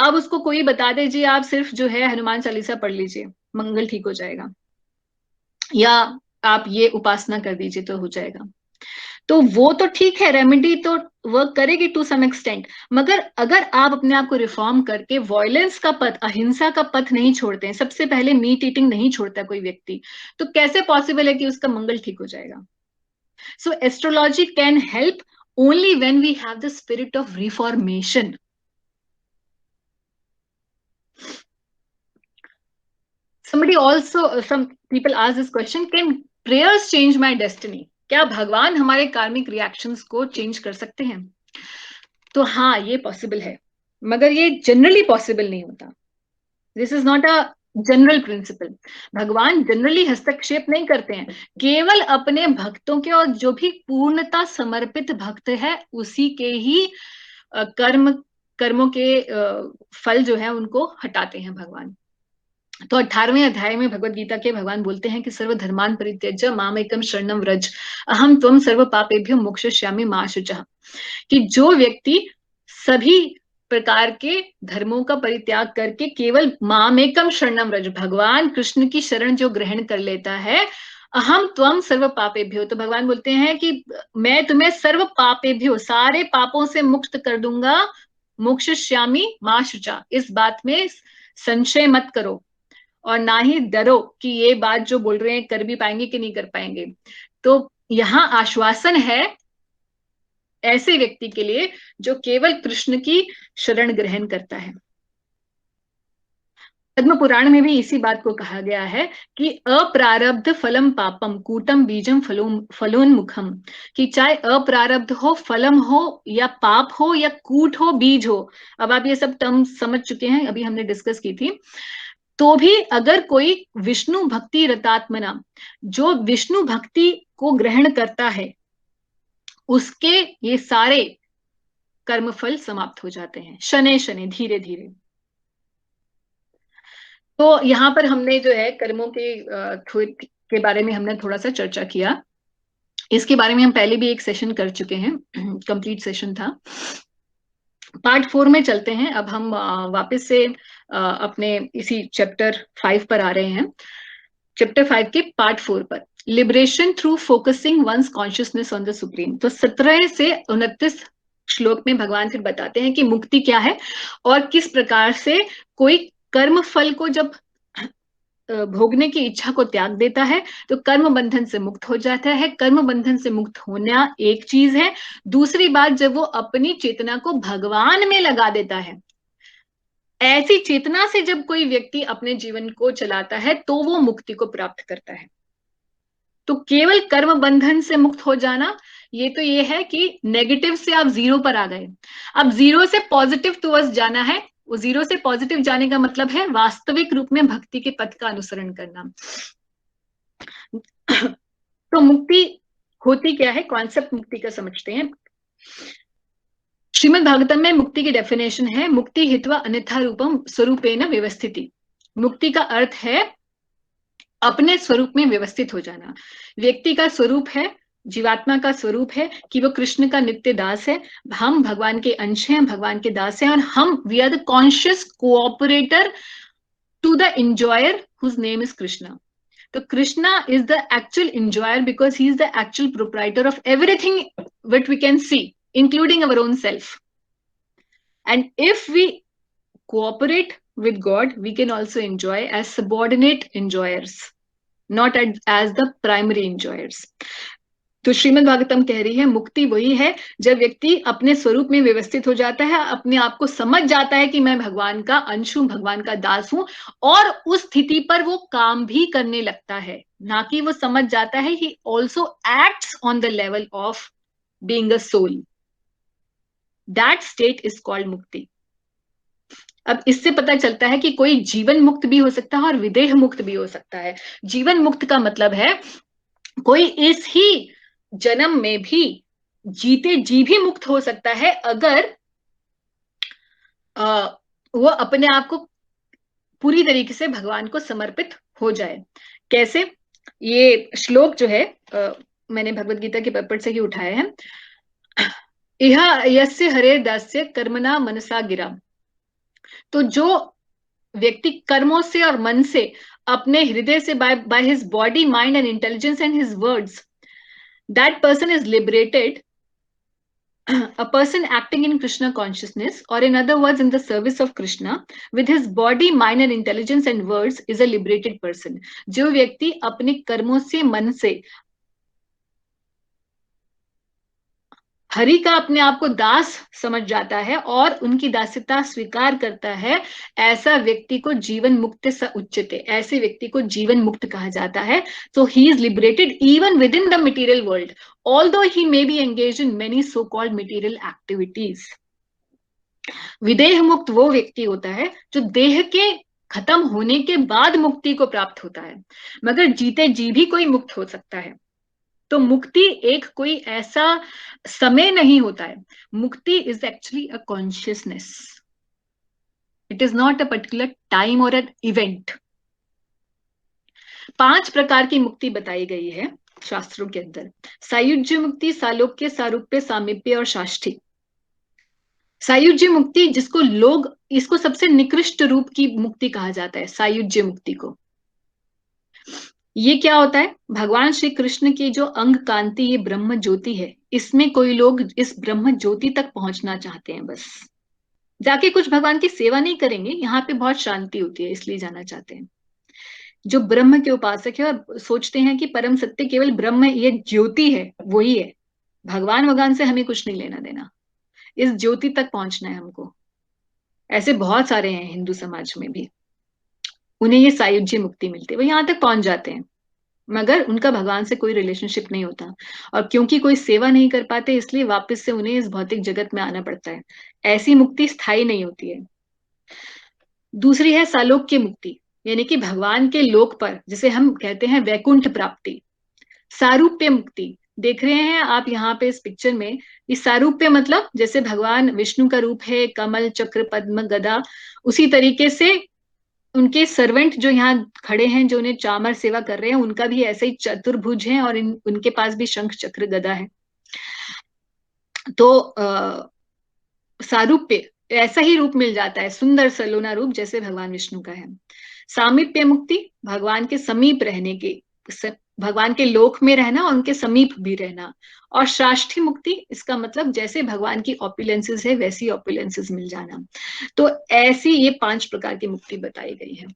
अब उसको कोई बता दे जी आप सिर्फ जो है हनुमान चालीसा पढ़ लीजिए मंगल ठीक हो जाएगा, या आप ये उपासना कर दीजिए तो हो जाएगा, तो वो तो ठीक है, रेमेडी तो वर्क करेगी टू सम एक्सटेंट, मगर अगर आप अपने आप को रिफॉर्म करके वॉयलेंस का पथ, अहिंसा का पथ नहीं छोड़ते हैं, सबसे पहले मीट ईटिंग नहीं छोड़ता कोई व्यक्ति, तो कैसे पॉसिबल है कि उसका मंगल ठीक हो जाएगा? So astrology can help only when we have the spirit of reformation. Somebody also, some people ask this question, can prayers change my destiny? क्या भगवान हमारे कार्मिक रिएक्शंस को चेंज कर सकते हैं? तो हाँ ये पॉसिबल है, मगर ये जनरली पॉसिबल नहीं होता। This is not a general principle. भगवान जनरली हस्तक्षेप नहीं करते हैं, केवल अपने भक्तों के, और जो भी पूर्णता समर्पित भक्त है उसी के ही कर्मों के फल जो है उनको हटाते हैं भगवान। तो 18वें अध्याय में भगवत गीता के भगवान बोलते हैं कि सर्व धर्मान परित्यज्य मामेकम शरणम व्रज अहम त्वम सर्व पापेभ्यो मोक्षयिष्यामि मा शुचः, कि जो व्यक्ति सभी प्रकार के धर्मों का परित्याग करके केवल मामेकम शरणम व्रज, भगवान कृष्ण की शरण जो ग्रहण कर लेता है, अहम त्वम सर्व पापेभ्यो, तो भगवान बोलते हैं कि मैं तुम्हें सर्व पापेभ्यो, सारे पापों से मुक्त कर दूंगा, मोक्षयिष्यामि मा शुचः, इस बात में संशय मत करो और ना ही डरो कि ये बात जो बोल रहे हैं कर भी पाएंगे कि नहीं कर पाएंगे। तो यहाँ आश्वासन है ऐसे व्यक्ति के लिए जो केवल कृष्ण की शरण ग्रहण करता है। पद्म पुराण में भी इसी बात को कहा गया है कि अप्रारब्ध फलम पापम कूटम बीजम फलोन्मुखम, कि चाहे अप्रारब्ध हो, फलम हो या पाप हो या कूट हो, बीज हो, अब आप ये सब टर्म समझ चुके हैं, अभी हमने डिस्कस की थी, तो भी अगर कोई विष्णु भक्ति रतात्मना, जो विष्णु भक्ति को ग्रहण करता है, उसके ये सारे कर्मफल समाप्त हो जाते हैं शनै शनै, धीरे धीरे। तो यहाँ पर हमने जो है कर्मों के बारे में हमने थोड़ा सा चर्चा किया, इसके बारे में हम पहले भी एक सेशन कर चुके हैं, कंप्लीट सेशन था। पार्ट 4 में चलते हैं, अब हम वापस से अपने इसी चैप्टर 5 पर आ रहे हैं, चैप्टर 5 के पार्ट 4 पर, liberation through focusing one's consciousness on the supreme. तो 17 से 29 श्लोक में भगवान फिर बताते हैं कि मुक्ति क्या है और किस प्रकार से कोई कर्म फल को जब भोगने की इच्छा को त्याग देता है तो कर्म बंधन से मुक्त हो जाता है। कर्म बंधन से मुक्त होना एक चीज है, दूसरी बात जब वो अपनी चेतना को भगवान में लगा देता है, ऐसी चेतना से जब कोई व्यक्ति अपने जीवन को चलाता है तो वो मुक्ति को प्राप्त करता है। तो केवल कर्म बंधन से मुक्त हो जाना, ये तो ये है कि नेगेटिव से आप जीरो पर आ गए, अब जीरो से पॉजिटिव टुवर्ड्स जाना है। वो जीरो से पॉजिटिव जाने का मतलब है वास्तविक रूप में भक्ति के पथ का अनुसरण करना। तो मुक्ति होती क्या है, कॉन्सेप्ट मुक्ति का समझते हैं। श्रीमद् भागवतम में मुक्ति की डेफिनेशन है, मुक्ति हित्वा अन्यथा रूपम स्वरूपेण व्यवस्थिति। मुक्ति का अर्थ है अपने स्वरूप में व्यवस्थित हो जाना। व्यक्ति का स्वरूप है, जीवात्मा का स्वरूप है कि वो कृष्ण का नित्य दास है, हम भगवान के अंश हैं, भगवान के दास हैं, और हम we are the conscious cooperator to the enjoyer whose name is Krishna. तो Krishna is the actual enjoyer because he is the actual proprietor of everything what we can see, including our own self. And if we cooperate with God, we can also enjoy as subordinate enjoyers, not as the primary enjoyers. तो श्रीमद् भागवतम कह रही है मुक्ति वही है जब व्यक्ति अपने स्वरूप में व्यवस्थित हो जाता है, अपने आप को समझ जाता है कि मैं भगवान का अंश हूं, भगवान का दास हूं, और उस स्थिति पर वो काम भी करने लगता है, ना कि वो समझ जाता है, he also acts on the level of being a soul. That state is called मुक्ति। अब इससे पता चलता है कि कोई जीवन मुक्त भी हो सकता है और विदेह मुक्त भी हो सकता है। जीवन मुक्त का मतलब है कोई इस ही जन्म में भी जीते जी भी मुक्त हो सकता है अगर वो अपने आप को पूरी तरीके से भगवान को समर्पित हो जाए। कैसे? ये श्लोक जो है मैंने भगवत गीता के पेपर से ही उठाए हैं। इह यस्य हरे दास्य कर्मणा मनसा गिरा। तो जो व्यक्ति कर्मों से और मन से अपने हृदय से by his body, mind and intelligence and his words, that person is liberated, a person acting in Krishna consciousness, or in other words in the service of Krishna with his body, mind and intelligence and words, is a liberated person. जो व्यक्ति अपने कर्मों से, मन से हरि का अपने आप को दास समझ जाता है और उनकी दास्यता स्वीकार करता है, ऐसा व्यक्ति को जीवन मुक्त स उच्यते, ऐसे व्यक्ति को जीवन मुक्त कहा जाता है। So he is liberated even within the material world, although he may be engaged in many so-called material activities. विदेह मुक्त वो व्यक्ति होता है जो देह के खत्म होने के बाद मुक्ति को प्राप्त होता है, मगर जीते जी भी कोई मुक्त हो सकता है। तो मुक्ति एक कोई ऐसा समय नहीं होता है, मुक्ति is actually a consciousness, it is not a particular time और एन इवेंट। 5 प्रकार की मुक्ति बताई गई है शास्त्रों के अंदर। सायुज्य मुक्ति, सालोक्य, सारूप्य, सामीप्य और साष्ठी। सायुज्य मुक्ति जिसको लोग, इसको सबसे निकृष्ट रूप की मुक्ति कहा जाता है, सायुज्य मुक्ति को। ये क्या होता है? भगवान श्री कृष्ण की जो अंग कांति, ये ब्रह्म ज्योति है, इसमें कोई लोग इस ब्रह्म ज्योति तक पहुंचना चाहते हैं, बस जाके कुछ भगवान की सेवा नहीं करेंगे, यहाँ पे बहुत शांति होती है इसलिए जाना चाहते हैं। जो ब्रह्म के उपासक है और सोचते हैं कि परम सत्य केवल ब्रह्म, ये ज्योति है, वही है, भगवान भगवान से हमें कुछ नहीं लेना देना, इस ज्योति तक पहुंचना है हमको। ऐसे बहुत सारे हैं हिंदू समाज में भी, उन्हें ये सायुज्य मुक्ति मिलती है, वो यहाँ तक पहुंच जाते हैं, मगर उनका भगवान से कोई रिलेशनशिप नहीं होता, और क्योंकि कोई सेवा नहीं कर पाते इसलिए वापस से उन्हें इस भौतिक जगत में आना पड़ता है। ऐसी मुक्ति स्थायी नहीं होती है। दूसरी है सालोक्य मुक्ति, यानी कि भगवान के लोक पर, जिसे हम कहते हैं वैकुंठ प्राप्ति। सारूप्य मुक्ति देख रहे हैं आप यहाँ पे इस पिक्चर में, इस सारूप्य मतलब जैसे भगवान विष्णु का रूप है कमल, चक्र, पद्म, गदा, उसी तरीके से उनके सर्वेंट जो यहाँ खड़े हैं, जो उन्हें चामर सेवा कर रहे हैं, उनका भी ऐसे ही चतुर्भुज है और उनके पास भी शंख, चक्र, गदा है। तो सारूप्य ऐसा ही रूप मिल जाता है, सुंदर सलोना रूप जैसे भगवान विष्णु का है। सामीप्य मुक्ति भगवान के समीप रहने की, भगवान के लोक में रहना और उनके समीप भी रहना। और साष्ठी मुक्ति, इसका मतलब जैसे भगवान की ऑपुलेंसेस है वैसी ऑपुलेंसेस मिल जाना। तो ऐसी ये 5 प्रकार की मुक्ति बताई गई है।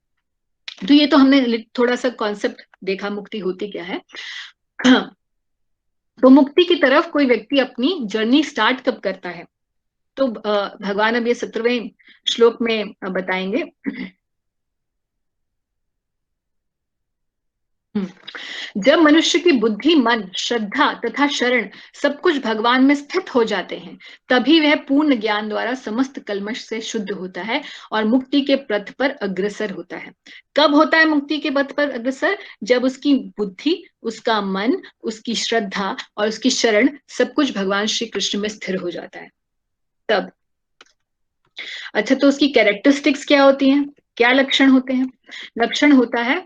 तो ये तो हमने थोड़ा सा कॉन्सेप्ट देखा मुक्ति होती क्या है। तो मुक्ति की तरफ कोई व्यक्ति अपनी जर्नी स्टार्ट कब करता है, तो भगवान अब ये 17वें श्लोक में बताएंगे। जब मनुष्य की बुद्धि, मन, श्रद्धा तथा शरण सब कुछ भगवान में स्थित हो जाते हैं, तभी वह पूर्ण ज्ञान द्वारा समस्त कल्मश से शुद्ध होता है और मुक्ति के पथ पर अग्रसर होता है। कब होता है मुक्ति के पथ पर अग्रसर? जब उसकी बुद्धि, उसका मन, उसकी श्रद्धा और उसकी शरण सब कुछ भगवान श्री कृष्ण में स्थिर हो जाता है, तब। अच्छा, तो उसकी कैरेक्टरिस्टिक्स क्या होती हैं? क्या लक्षण होते हैं? लक्षण होता है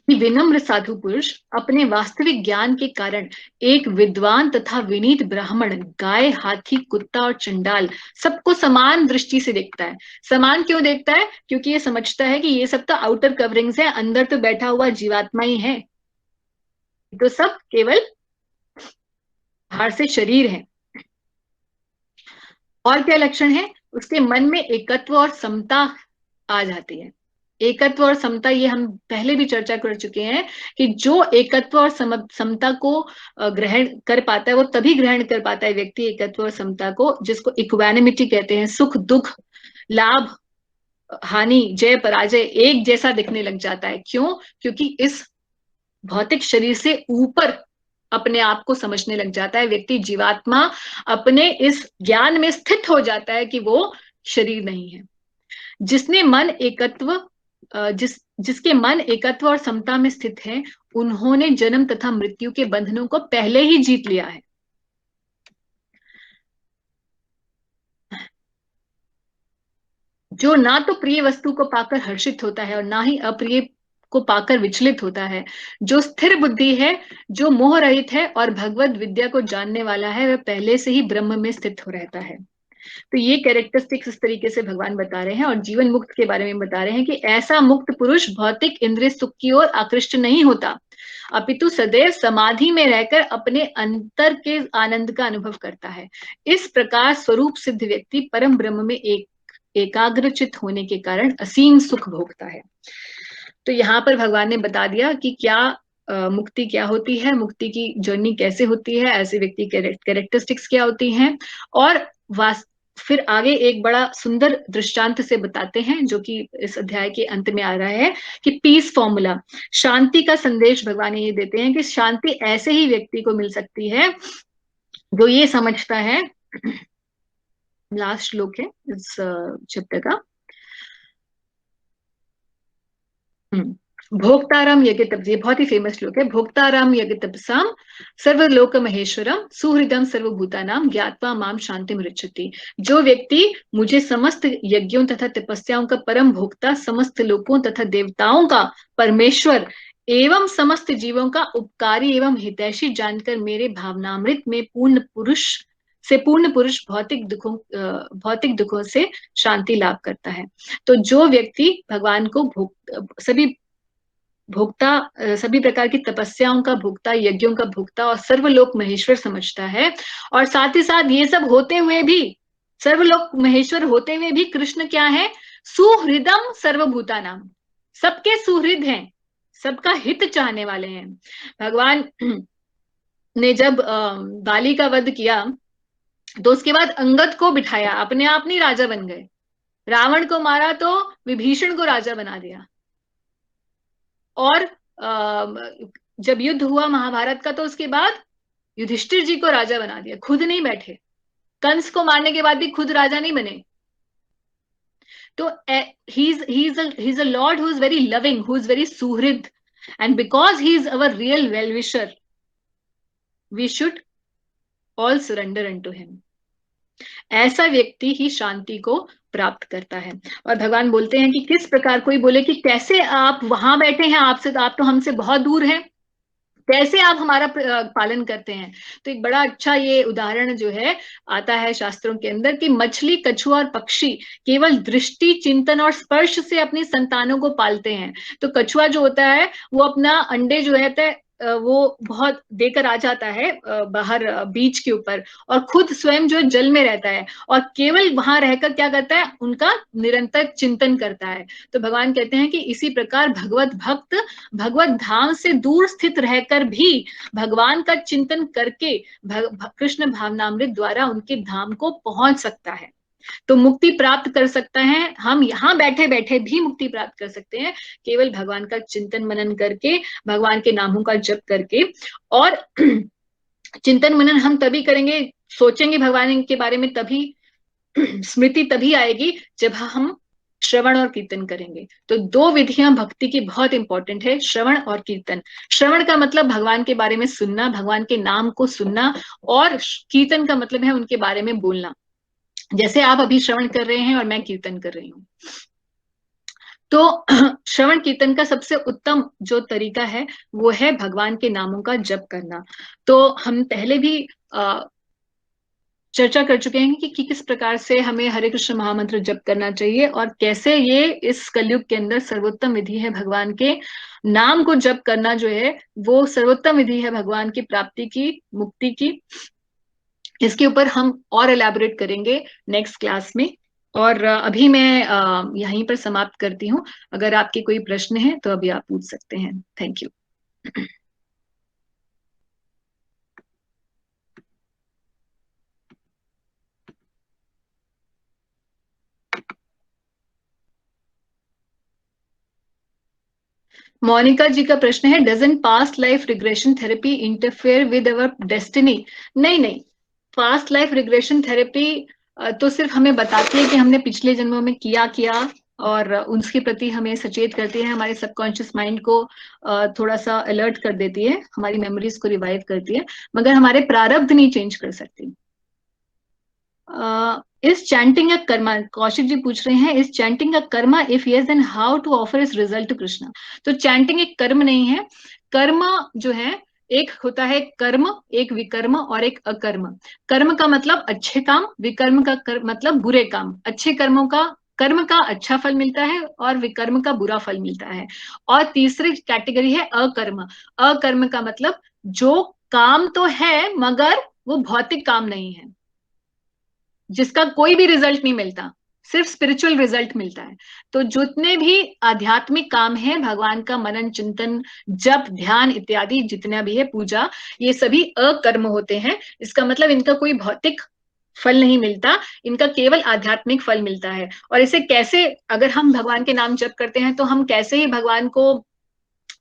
कि विनम्र साधु पुरुष अपने वास्तविक ज्ञान के कारण एक विद्वान तथा विनीत ब्राह्मण, गाय, हाथी, कुत्ता और चंडाल सबको समान दृष्टि से देखता है। समान क्यों देखता है? क्योंकि ये समझता है कि ये सब तो आउटर कवरिंग्स है, अंदर तो बैठा हुआ जीवात्मा ही है, तो सब केवल बाहर से शरीर है। और क्या लक्षण है? उसके मन में एकत्व और समता आ जाती है। एकत्व और समता, ये हम पहले भी चर्चा कर चुके हैं कि जो एकत्व और समता को ग्रहण कर पाता है, वो तभी ग्रहण कर पाता है व्यक्ति एकत्व और समता को, जिसको इक्वानिमिटी कहते हैं। सुख दुख, लाभ हानि, जय पराजय एक जैसा दिखने लग जाता है। क्यों? क्योंकि इस भौतिक शरीर से ऊपर अपने आप को समझने लग जाता है व्यक्ति। जीवात्मा अपने इस ज्ञान में स्थित हो जाता है कि वो शरीर नहीं है। जिसने मन एकत्व जिसके मन एकत्व और समता में स्थित है, उन्होंने जन्म तथा मृत्यु के बंधनों को पहले ही जीत लिया है। जो ना तो प्रिय वस्तु को पाकर हर्षित होता है और ना ही अप्रिय को पाकर विचलित होता है, जो स्थिर बुद्धि है, जो मोह रहित है और भगवत विद्या को जानने वाला है, वह पहले से ही ब्रह्म में स्थित हो रहता है। तो ये कैरेक्टरिस्टिक्स इस तरीके से भगवान बता रहे हैं और जीवन मुक्त के बारे में बता रहे हैं कि ऐसा मुक्त पुरुष भौतिक इंद्रिय सुख की ओर आकृष्ट नहीं होता, अपितु सदैव समाधि में रहकर अपने अंतर के आनंद का अनुभव करता है। इस प्रकार स्वरूप सिद्ध व्यक्ति परम ब्रह्म में एकाग्रचित होने के कारण असीम सुख भोगता है। तो यहाँ पर भगवान ने बता दिया कि क्या मुक्ति क्या होती है, मुक्ति की जर्नी कैसे होती है, ऐसे व्यक्ति कैरेक्टरिस्टिक्स क्या होती हैं, और फिर आगे एक बड़ा सुंदर दृष्टांत से बताते हैं जो कि इस अध्याय के अंत में आ रहा है कि पीस फॉर्मूला, शांति का संदेश भगवान ये देते हैं कि शांति ऐसे ही व्यक्ति को मिल सकती है जो ये समझता है, लास्ट श्लोक है इस चैप्टर का, भोक्ताराम यज्ञ तपस, ये बहुत ही फेमस श्लोक है। भोक्ताराम यज्ञ तपसाम सर्वलोक महेश्वरम सुहृदम सर्वभूतानाम ज्ञात्वा माम शांतिम ऋच्छति। जो व्यक्ति मुझे समस्त यज्ञों तथा तपस्याओं का परम भोक्ता, समस्त लोकों तथा देवताओं का परमेश्वर एवं समस्त जीवों का उपकारी एवं हितैषी जानकर मेरे भावनामृत में पूर्ण पुरुष भौतिक दुखों से शांति लाभ करता है। तो जो व्यक्ति भगवान को सभी प्रकार की तपस्याओं का भोक्ता, यज्ञों का भोक्ता और सर्वलोक महेश्वर समझता है, और साथ ही साथ ये सब होते हुए भी, सर्वलोक महेश्वर होते हुए भी कृष्ण क्या है? सुहृदम सर्वभूतानाम, सबके सुहृद हैं, सबका हित चाहने वाले हैं। भगवान ने जब बाली का वध किया तो उसके बाद अंगद को बिठाया, अपने आप नहीं राजा बन गए। रावण को मारा तो विभीषण को राजा बना दिया, और जब युद्ध हुआ महाभारत का तो उसके बाद युधिष्ठिर जी को राजा बना दिया, खुद नहीं बैठे। कंस को मारने के बाद भी खुद राजा नहीं बने। तो he is a lord who is very loving, who is very suhrid, and because he is our real well wisher, we should all surrender unto him. ऐसा व्यक्ति ही शांति को प्राप्त करता है। और भगवान बोलते हैं कि किस प्रकार, कोई बोले कि कैसे आप वहां बैठे हैं, आप तो हमसे बहुत दूर हैं, कैसे आप हमारा पालन करते हैं? तो एक बड़ा अच्छा ये उदाहरण जो है आता है शास्त्रों के अंदर कि मछली, कछुआ और पक्षी केवल दृष्टि, चिंतन और स्पर्श से अपनी संतानों को पालते हैं। तो कछुआ जो होता है वो अपना अंडे जो है वो बहुत देकर आ जाता है बाहर बीच के ऊपर, और खुद स्वयं जो जल में रहता है और केवल वहां रहकर क्या करता है? उनका निरंतर चिंतन करता है। तो भगवान कहते हैं कि इसी प्रकार भगवत भक्त भगवत धाम से दूर स्थित रहकर भी भगवान का चिंतन करके कृष्ण भावनामृत द्वारा उनके धाम को पहुंच सकता है, तो मुक्ति प्राप्त कर सकता है। हम यहाँ बैठे बैठे भी मुक्ति प्राप्त कर सकते हैं, केवल भगवान का चिंतन मनन करके, भगवान के नामों का जप करके। और चिंतन मनन हम तभी करेंगे, सोचेंगे भगवान के बारे में, तभी स्मृति तभी आएगी जब हम श्रवण और कीर्तन करेंगे। तो दो विधियां भक्ति की बहुत इंपॉर्टेंट है, श्रवण और कीर्तन। श्रवण का मतलब भगवान के बारे में सुनना, भगवान के नाम को सुनना, और कीर्तन का मतलब है उनके बारे में बोलना। जैसे आप अभी श्रवण कर रहे हैं और मैं कीर्तन कर रही हूँ। तो श्रवण कीर्तन का सबसे उत्तम जो तरीका है वो है भगवान के नामों का जप करना। तो हम पहले भी चर्चा कर चुके हैं कि किस प्रकार से हमें हरे कृष्ण महामंत्र जप करना चाहिए और कैसे ये इस कलयुग के अंदर सर्वोत्तम विधि है। भगवान के नाम को जप करना जो है वो सर्वोत्तम विधि है भगवान की प्राप्ति की, मुक्ति की। इसके ऊपर हम और एलैबोरेट करेंगे नेक्स्ट क्लास में। और अभी मैं यहीं पर समाप्त करती हूँ। अगर आपके कोई प्रश्न है तो अभी आप पूछ सकते हैं। Thank you. मोनिका जी का प्रश्न है, doesn't past life regression therapy interfere with our destiny? नहीं नहीं, पास्ट लाइफ रिग्रेशन थेरेपी तो सिर्फ हमें बताती है कि हमने पिछले जन्मों में किया और उसके प्रति हमें सचेत करती है, हमारे सबकॉन्शियस माइंड को थोड़ा सा अलर्ट कर देती है, हमारी मेमोरीज को रिवाइव करती है, मगर हमारे प्रारब्ध नहीं चेंज कर सकती। Is chanting a karma, Kaushik ji पूछ रहे हैं, is chanting a karma, if yes then how to offer this result to Krishna? तो चैंटिंग एक कर्म नहीं है। कर्म जो है, एक होता है कर्म, एक विकर्म और एक अकर्म। कर्म का मतलब अच्छे काम, विकर्म का मतलब बुरे काम। अच्छे कर्मों का, कर्म का अच्छा फल मिलता है और विकर्म का बुरा फल मिलता है। और तीसरी कैटेगरी है अकर्म। अकर्म का मतलब जो काम तो है मगर वो भौतिक काम नहीं है, जिसका कोई भी रिजल्ट नहीं मिलता, सिर्फ स्पिरिचुअल रिजल्ट मिलता है। तो जितने भी आध्यात्मिक काम है, भगवान का मनन चिंतन, जप, ध्यान इत्यादि जितना भी है, पूजा, ये सभी अकर्म होते हैं। इसका मतलब इनका कोई भौतिक फल नहीं मिलता, इनका केवल आध्यात्मिक फल मिलता है। और इसे कैसे, अगर हम भगवान के नाम जप करते हैं तो हम कैसे ही भगवान को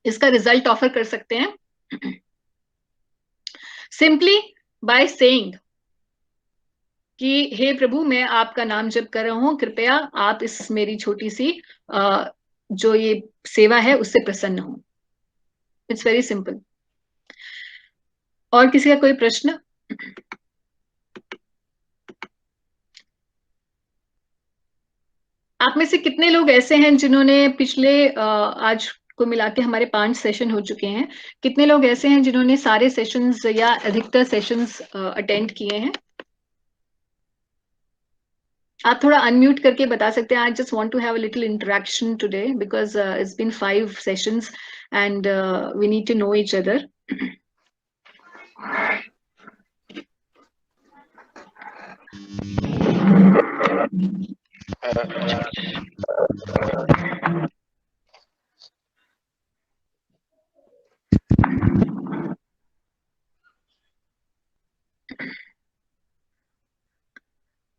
इसका रिजल्ट ऑफर कर सकते हैं? सिंपली बाय सेइंग कि हे प्रभु, मैं आपका नाम जप कर रहा हूं, कृपया आप इस मेरी छोटी सी जो ये सेवा है उससे प्रसन्न हो। It's very simple. और किसी का कोई प्रश्न? आप में से कितने लोग ऐसे हैं जिन्होंने पिछले आज को मिला के हमारे 5 सेशन हो चुके हैं, कितने लोग ऐसे हैं जिन्होंने सारे सेशंस या अधिकतर सेशंस अटेंड किए हैं? आप थोड़ा अनम्यूट करके बता सकते हैं। I just want to have a little interaction today because it's been 5 sessions and we need to know each other.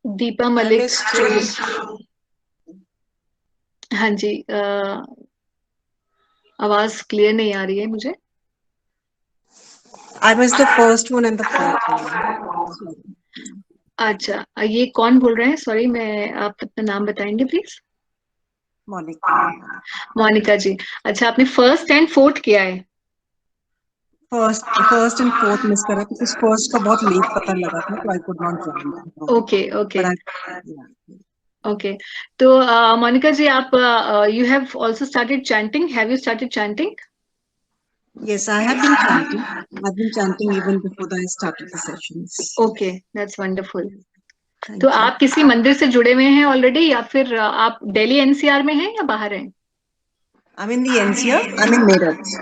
Deepa Malik, हाँ जी, आवाज क्लियर नहीं आ रही है मुझे। I was the first one and the fourth one. अच्छा, ये कौन बोल रहे हैं? सॉरी, मैं, आप अपना नाम बताएंगे प्लीज? Monica. मोनिका जी। अच्छा, आपने फर्स्ट एंड फोर्थ किया है? First and fourth miss करा because first का बहुत late पता लगा था, so I could not join. Okay okay yeah. Okay. तो मोनिका जी, आप you have also started chanting, have you started chanting? Yes, I have been chanting. I've been chanting even before I started the sessions. Okay, that's wonderful. Thank तो you. आप किसी मंदिर से जुड़े हुए हैं ऑलरेडी या फिर आप दिल्ली एनसीआर में हैं या बाहर हैं? I'm in the NCR. I'm in Meerut.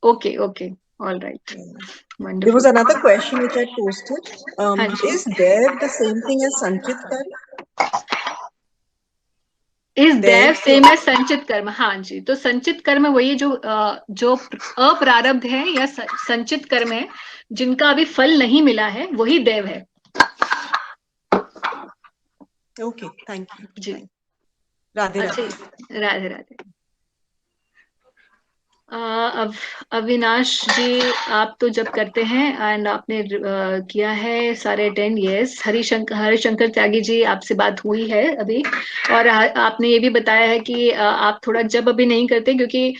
Okay okay, all right, There wonderful. was another question which I posted. हाँ जी। Is there the same thing as Sanchit Karma? Is there same as sanchit karma? हाँ जी, तो संचित कर्म वही जो अप्रारब्ध है या संचित कर्म है, जिनका अभी फल नहीं मिला है, वही देव है। Okay, thank you. Ji, Radhe अच्छा, Radhe. राधे राधे। अब अविनाश जी, आप तो जब करते हैं एंड आपने किया है सारे अटेंड, यस। हरिशंकर त्यागी जी, आपसे बात हुई है अभी, और आपने ये भी बताया है कि आप थोड़ा जब अभी नहीं करते क्योंकि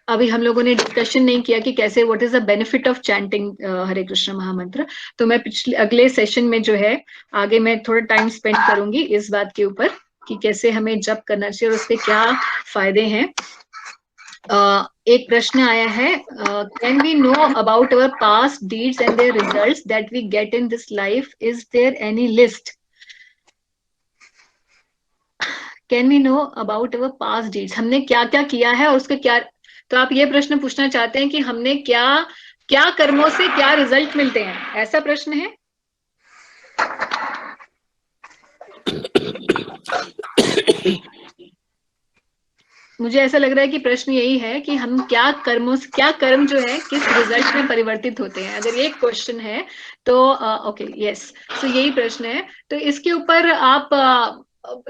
अभी हम लोगों ने डिस्कशन नहीं किया कि कैसे, what is the benefit of chanting Hare Krishna mahamantra. तो मैं अगले सेशन में जो है आगे मैं थोड़ा टाइम स्पेंड करूंगी इस बात के ऊपर। कि कैसे हमें जप करना चाहिए और उसके क्या फायदे हैं। एक प्रश्न आया है, can we know about our past deeds and their results that we get in this life, is there any list? Can we know about our past deeds, हमने क्या क्या किया है और उसका क्या, तो आप ये प्रश्न पूछना चाहते हैं कि हमने क्या क्या कर्मों से क्या रिजल्ट मिलते हैं, ऐसा प्रश्न है? मुझे ऐसा लग रहा है कि प्रश्न यही है कि हम क्या कर्मों से, क्या कर्म जो है किस रिजल्ट में परिवर्तित होते हैं। अगर ये क्वेश्चन है तो ओके, यस, तो यही प्रश्न है। तो इसके ऊपर आप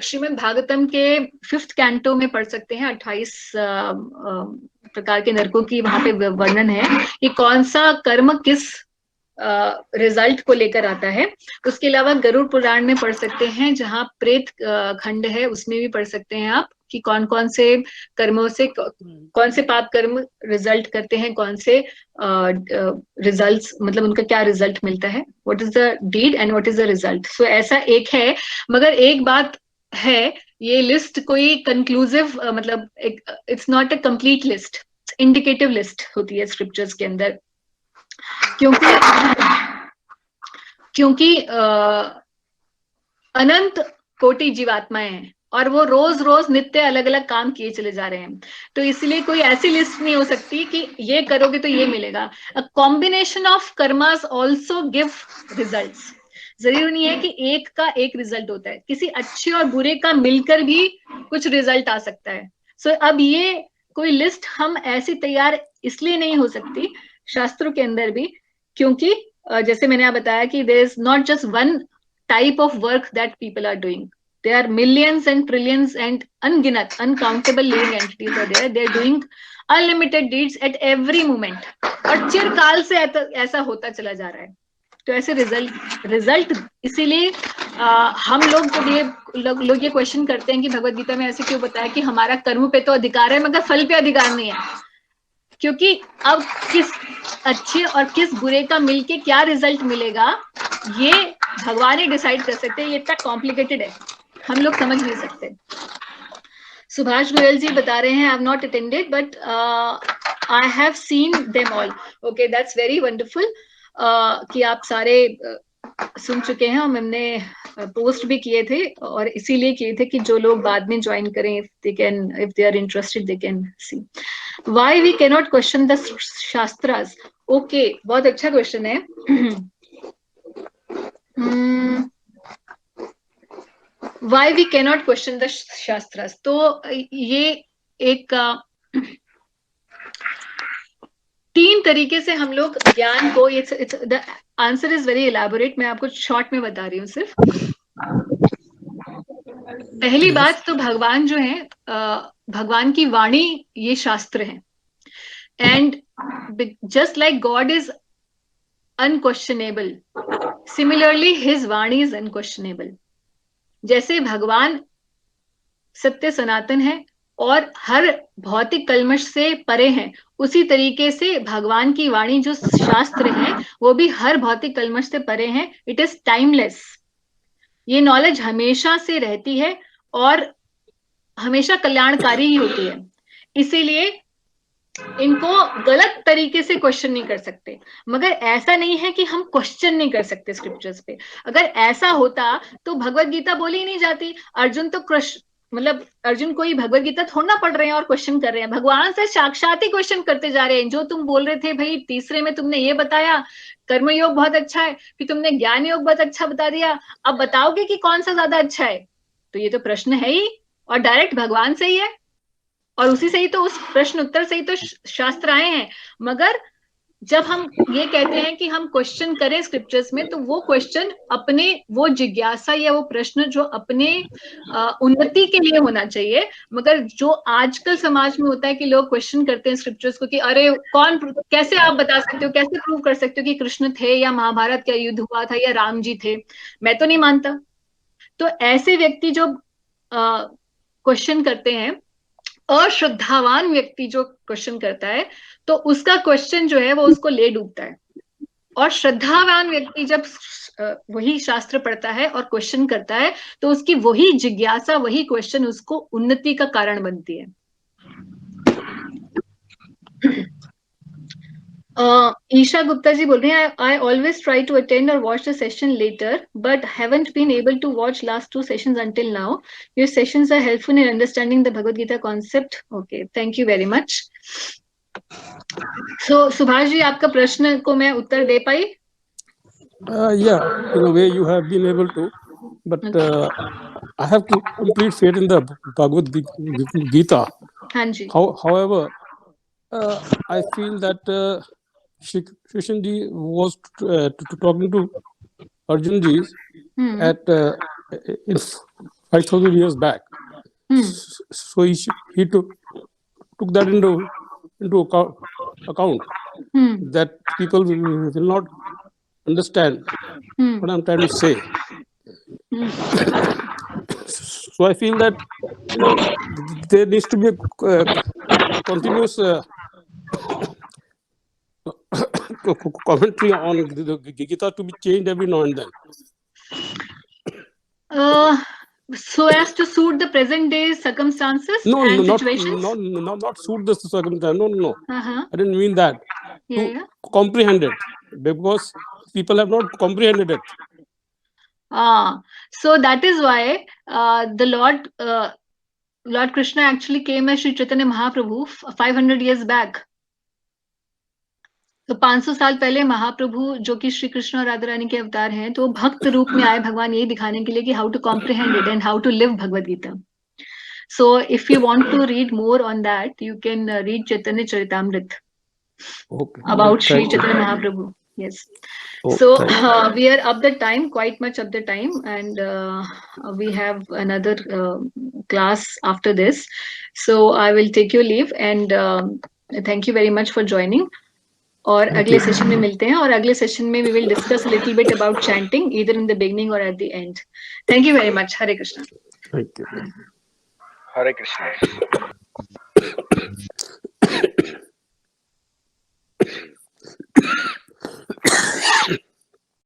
श्रीमद् भागवतम के 5th कैंटो में पढ़ सकते हैं। 28 प्रकार के नरकों की वहां पे वर्णन है कि कौन सा कर्म किस रिजल्ट को लेकर आता है। उसके अलावा गरुड़ पुराण में पढ़ सकते हैं, जहाँ प्रेत खंड है उसमें भी पढ़ सकते हैं आप कि कौन कौन से कर्मों से कौन से पाप कर्म रिजल्ट करते हैं, कौन से रिजल्ट्स, मतलब उनका क्या रिजल्ट मिलता है, what is the deed and what is the result. So ऐसा एक है, मगर एक बात है, ये लिस्ट कोई कंक्लूसिव मतलब it's not a complete list, indicative list होती है स्क्रिप्चर्स के अंदर, क्योंकि अनंत कोटि जीवात्माएं हैं और वो रोज रोज नित्य अलग अलग काम किए चले जा रहे हैं, तो इसलिए कोई ऐसी लिस्ट नहीं हो सकती कि ये करोगे तो ये मिलेगा। A combination of karmas also give results, जरूरी नहीं है कि एक का एक रिजल्ट होता है, किसी अच्छे और बुरे का मिलकर भी कुछ रिजल्ट आ सकता है। सो अब ये कोई लिस्ट हम ऐसी तैयार इसलिए नहीं हो सकती शास्त्रों के अंदर भी, क्योंकि जैसे मैंने आप बताया कि there is not just one type of work that people are doing. There are millions and trillions and unginat, uncountable living entities are there. They are doing unlimited deeds at every moment. और चिरकाल से ऐसा होता चला जा रहा है। तो ऐसे रिजल्ट इसीलिए हम लोग जब ये लोग ये क्वेश्चन करते हैं कि भगवत गीता में ऐसे क्यों बताया कि हमारा कर्म पे तो अधिकार है मगर फल पे अधिकार नहीं है, क्योंकि अब किस अच्छे और किस बुरे का मिलके क्या रिजल्ट मिलेगा ये भगवान ही डिसाइड कर सकते हैं। ये इतना कॉम्प्लिकेटेड है, हम लोग समझ नहीं सकते। सुभाष गोयल जी बता रहे हैं, I have not attended but I have seen them all. Okay, that's very wonderful कि आप सारे सुन चुके हैं और हमने पोस्ट भी किए थे, और इसीलिए किए थे कि जो लोग बाद में ज्वाइन करें, if they are interested they can see. Why we can not question the shastras? Okay, बहुत अच्छा क्वेश्चन है। Why we cannot question the shastras? तो ये एक 3 तरीके से हम लोग ज्ञान को, the answer is very elaborate, मैं आपको शॉर्ट में बता रही हूँ सिर्फ। पहली बात तो भगवान जो है, भगवान की वाणी ये शास्त्र है, and just like god is unquestionable, similarly his vani is unquestionable. जैसे भगवान सत्य सनातन है और हर भौतिक कल्मश से परे हैं, उसी तरीके से भगवान की वाणी जो शास्त्र है वो भी हर भौतिक कल्मश से परे हैं। इट इज टाइमलेस, ये नॉलेज हमेशा से रहती है और हमेशा कल्याणकारी ही होती है, इसीलिए इनको गलत तरीके से क्वेश्चन नहीं कर सकते। मगर ऐसा नहीं है कि हम क्वेश्चन नहीं कर सकते स्क्रिप्चर्स पे, अगर ऐसा होता तो भगवत गीता बोली ही नहीं जाती। अर्जुन तो मतलब अर्जुन कोई भगवत गीता थोड़ा ना पढ़ रहे हैं और क्वेश्चन कर रहे हैं, भगवान से साक्षात ही क्वेश्चन करते जा रहे हैं। जो तुम बोल रहे थे भाई, तीसरे में तुमने ये बताया कर्म योग बहुत अच्छा है, फिर तुमने ज्ञान योग बहुत अच्छा बता दिया, अब बताओगे कि कौन सा ज्यादा अच्छा है? तो ये तो प्रश्न है ही, और डायरेक्ट भगवान से ही है, और उसी से ही तो, उस प्रश्न उत्तर से ही तो शास्त्र आए हैं। मगर जब हम ये कहते हैं कि हम क्वेश्चन करें स्क्रिप्चर्स में, तो वो क्वेश्चन अपने, वो जिज्ञासा या वो प्रश्न जो अपने उन्नति के लिए होना चाहिए। मगर जो आजकल समाज में होता है कि लोग क्वेश्चन करते हैं स्क्रिप्चर्स को कि अरे कौन, कैसे आप बता सकते हो, कैसे प्रूव कर सकते हो कि कृष्ण थे या महाभारत का युद्ध हुआ था या राम जी थे, मैं तो नहीं मानता। तो ऐसे व्यक्ति जो क्वेश्चन करते हैं, अश्रद्धावान व्यक्ति जो क्वेश्चन करता है, तो उसका क्वेश्चन जो है वो उसको ले डूबता है। और श्रद्धावान व्यक्ति जब वही शास्त्र पढ़ता है और क्वेश्चन करता है तो उसकी वही जिज्ञासा, वही क्वेश्चन उसको उन्नति का कारण बनती है। ईशा गुप्ता जी बोल रही हैं, I always try to attend और watch the session later but haven't been able to watch last 2 sessions until now. Your sessions are helpful in understanding the Bhagavad Gita concept. Okay, thank you very much. So Subhash ji, आपका प्रश्न को मैं उत्तर दे पाई? Yeah, in a way you have been able to, but I have complete faith in the Bhagavad Gita. हाँ जी। However, I feel that Shri Krishna ji was talking to Arjun ji at 5,000 years back. So he took that into account that people will not understand what I'm trying to say. So I feel that there needs to be a continuous commentary on the Gita to be changed every now and then. So as to suit the present day circumstances and situations? Not suit the circumstances. No. I didn't mean that. Comprehend it, because people have not comprehended it. So that is why the Lord Krishna actually came as Sri Chaitanya Mahaprabhu 500 years back. तो 500 साल पहले महाप्रभु, जो कि श्री कृष्ण और राधा रानी के अवतार हैं, तो भक्त रूप में आए भगवान यही दिखाने के लिए कि how to comprehend it and how to live Bhagavad Gita. So if you want to read more on that, you can read Chaitanya Charitamrita about Sri Chaitanya Mahaprabhu. Yes. So we are up the time, quite much up the time, and we have another class after this. So I will take your leave and thank you very much for joining. और अगले session में मिलते हैं, और अगले session में we will discuss a little bit about chanting either in the beginning or at the end. Thank you very much. Hare Krishna. Thank you. Hare Krishna.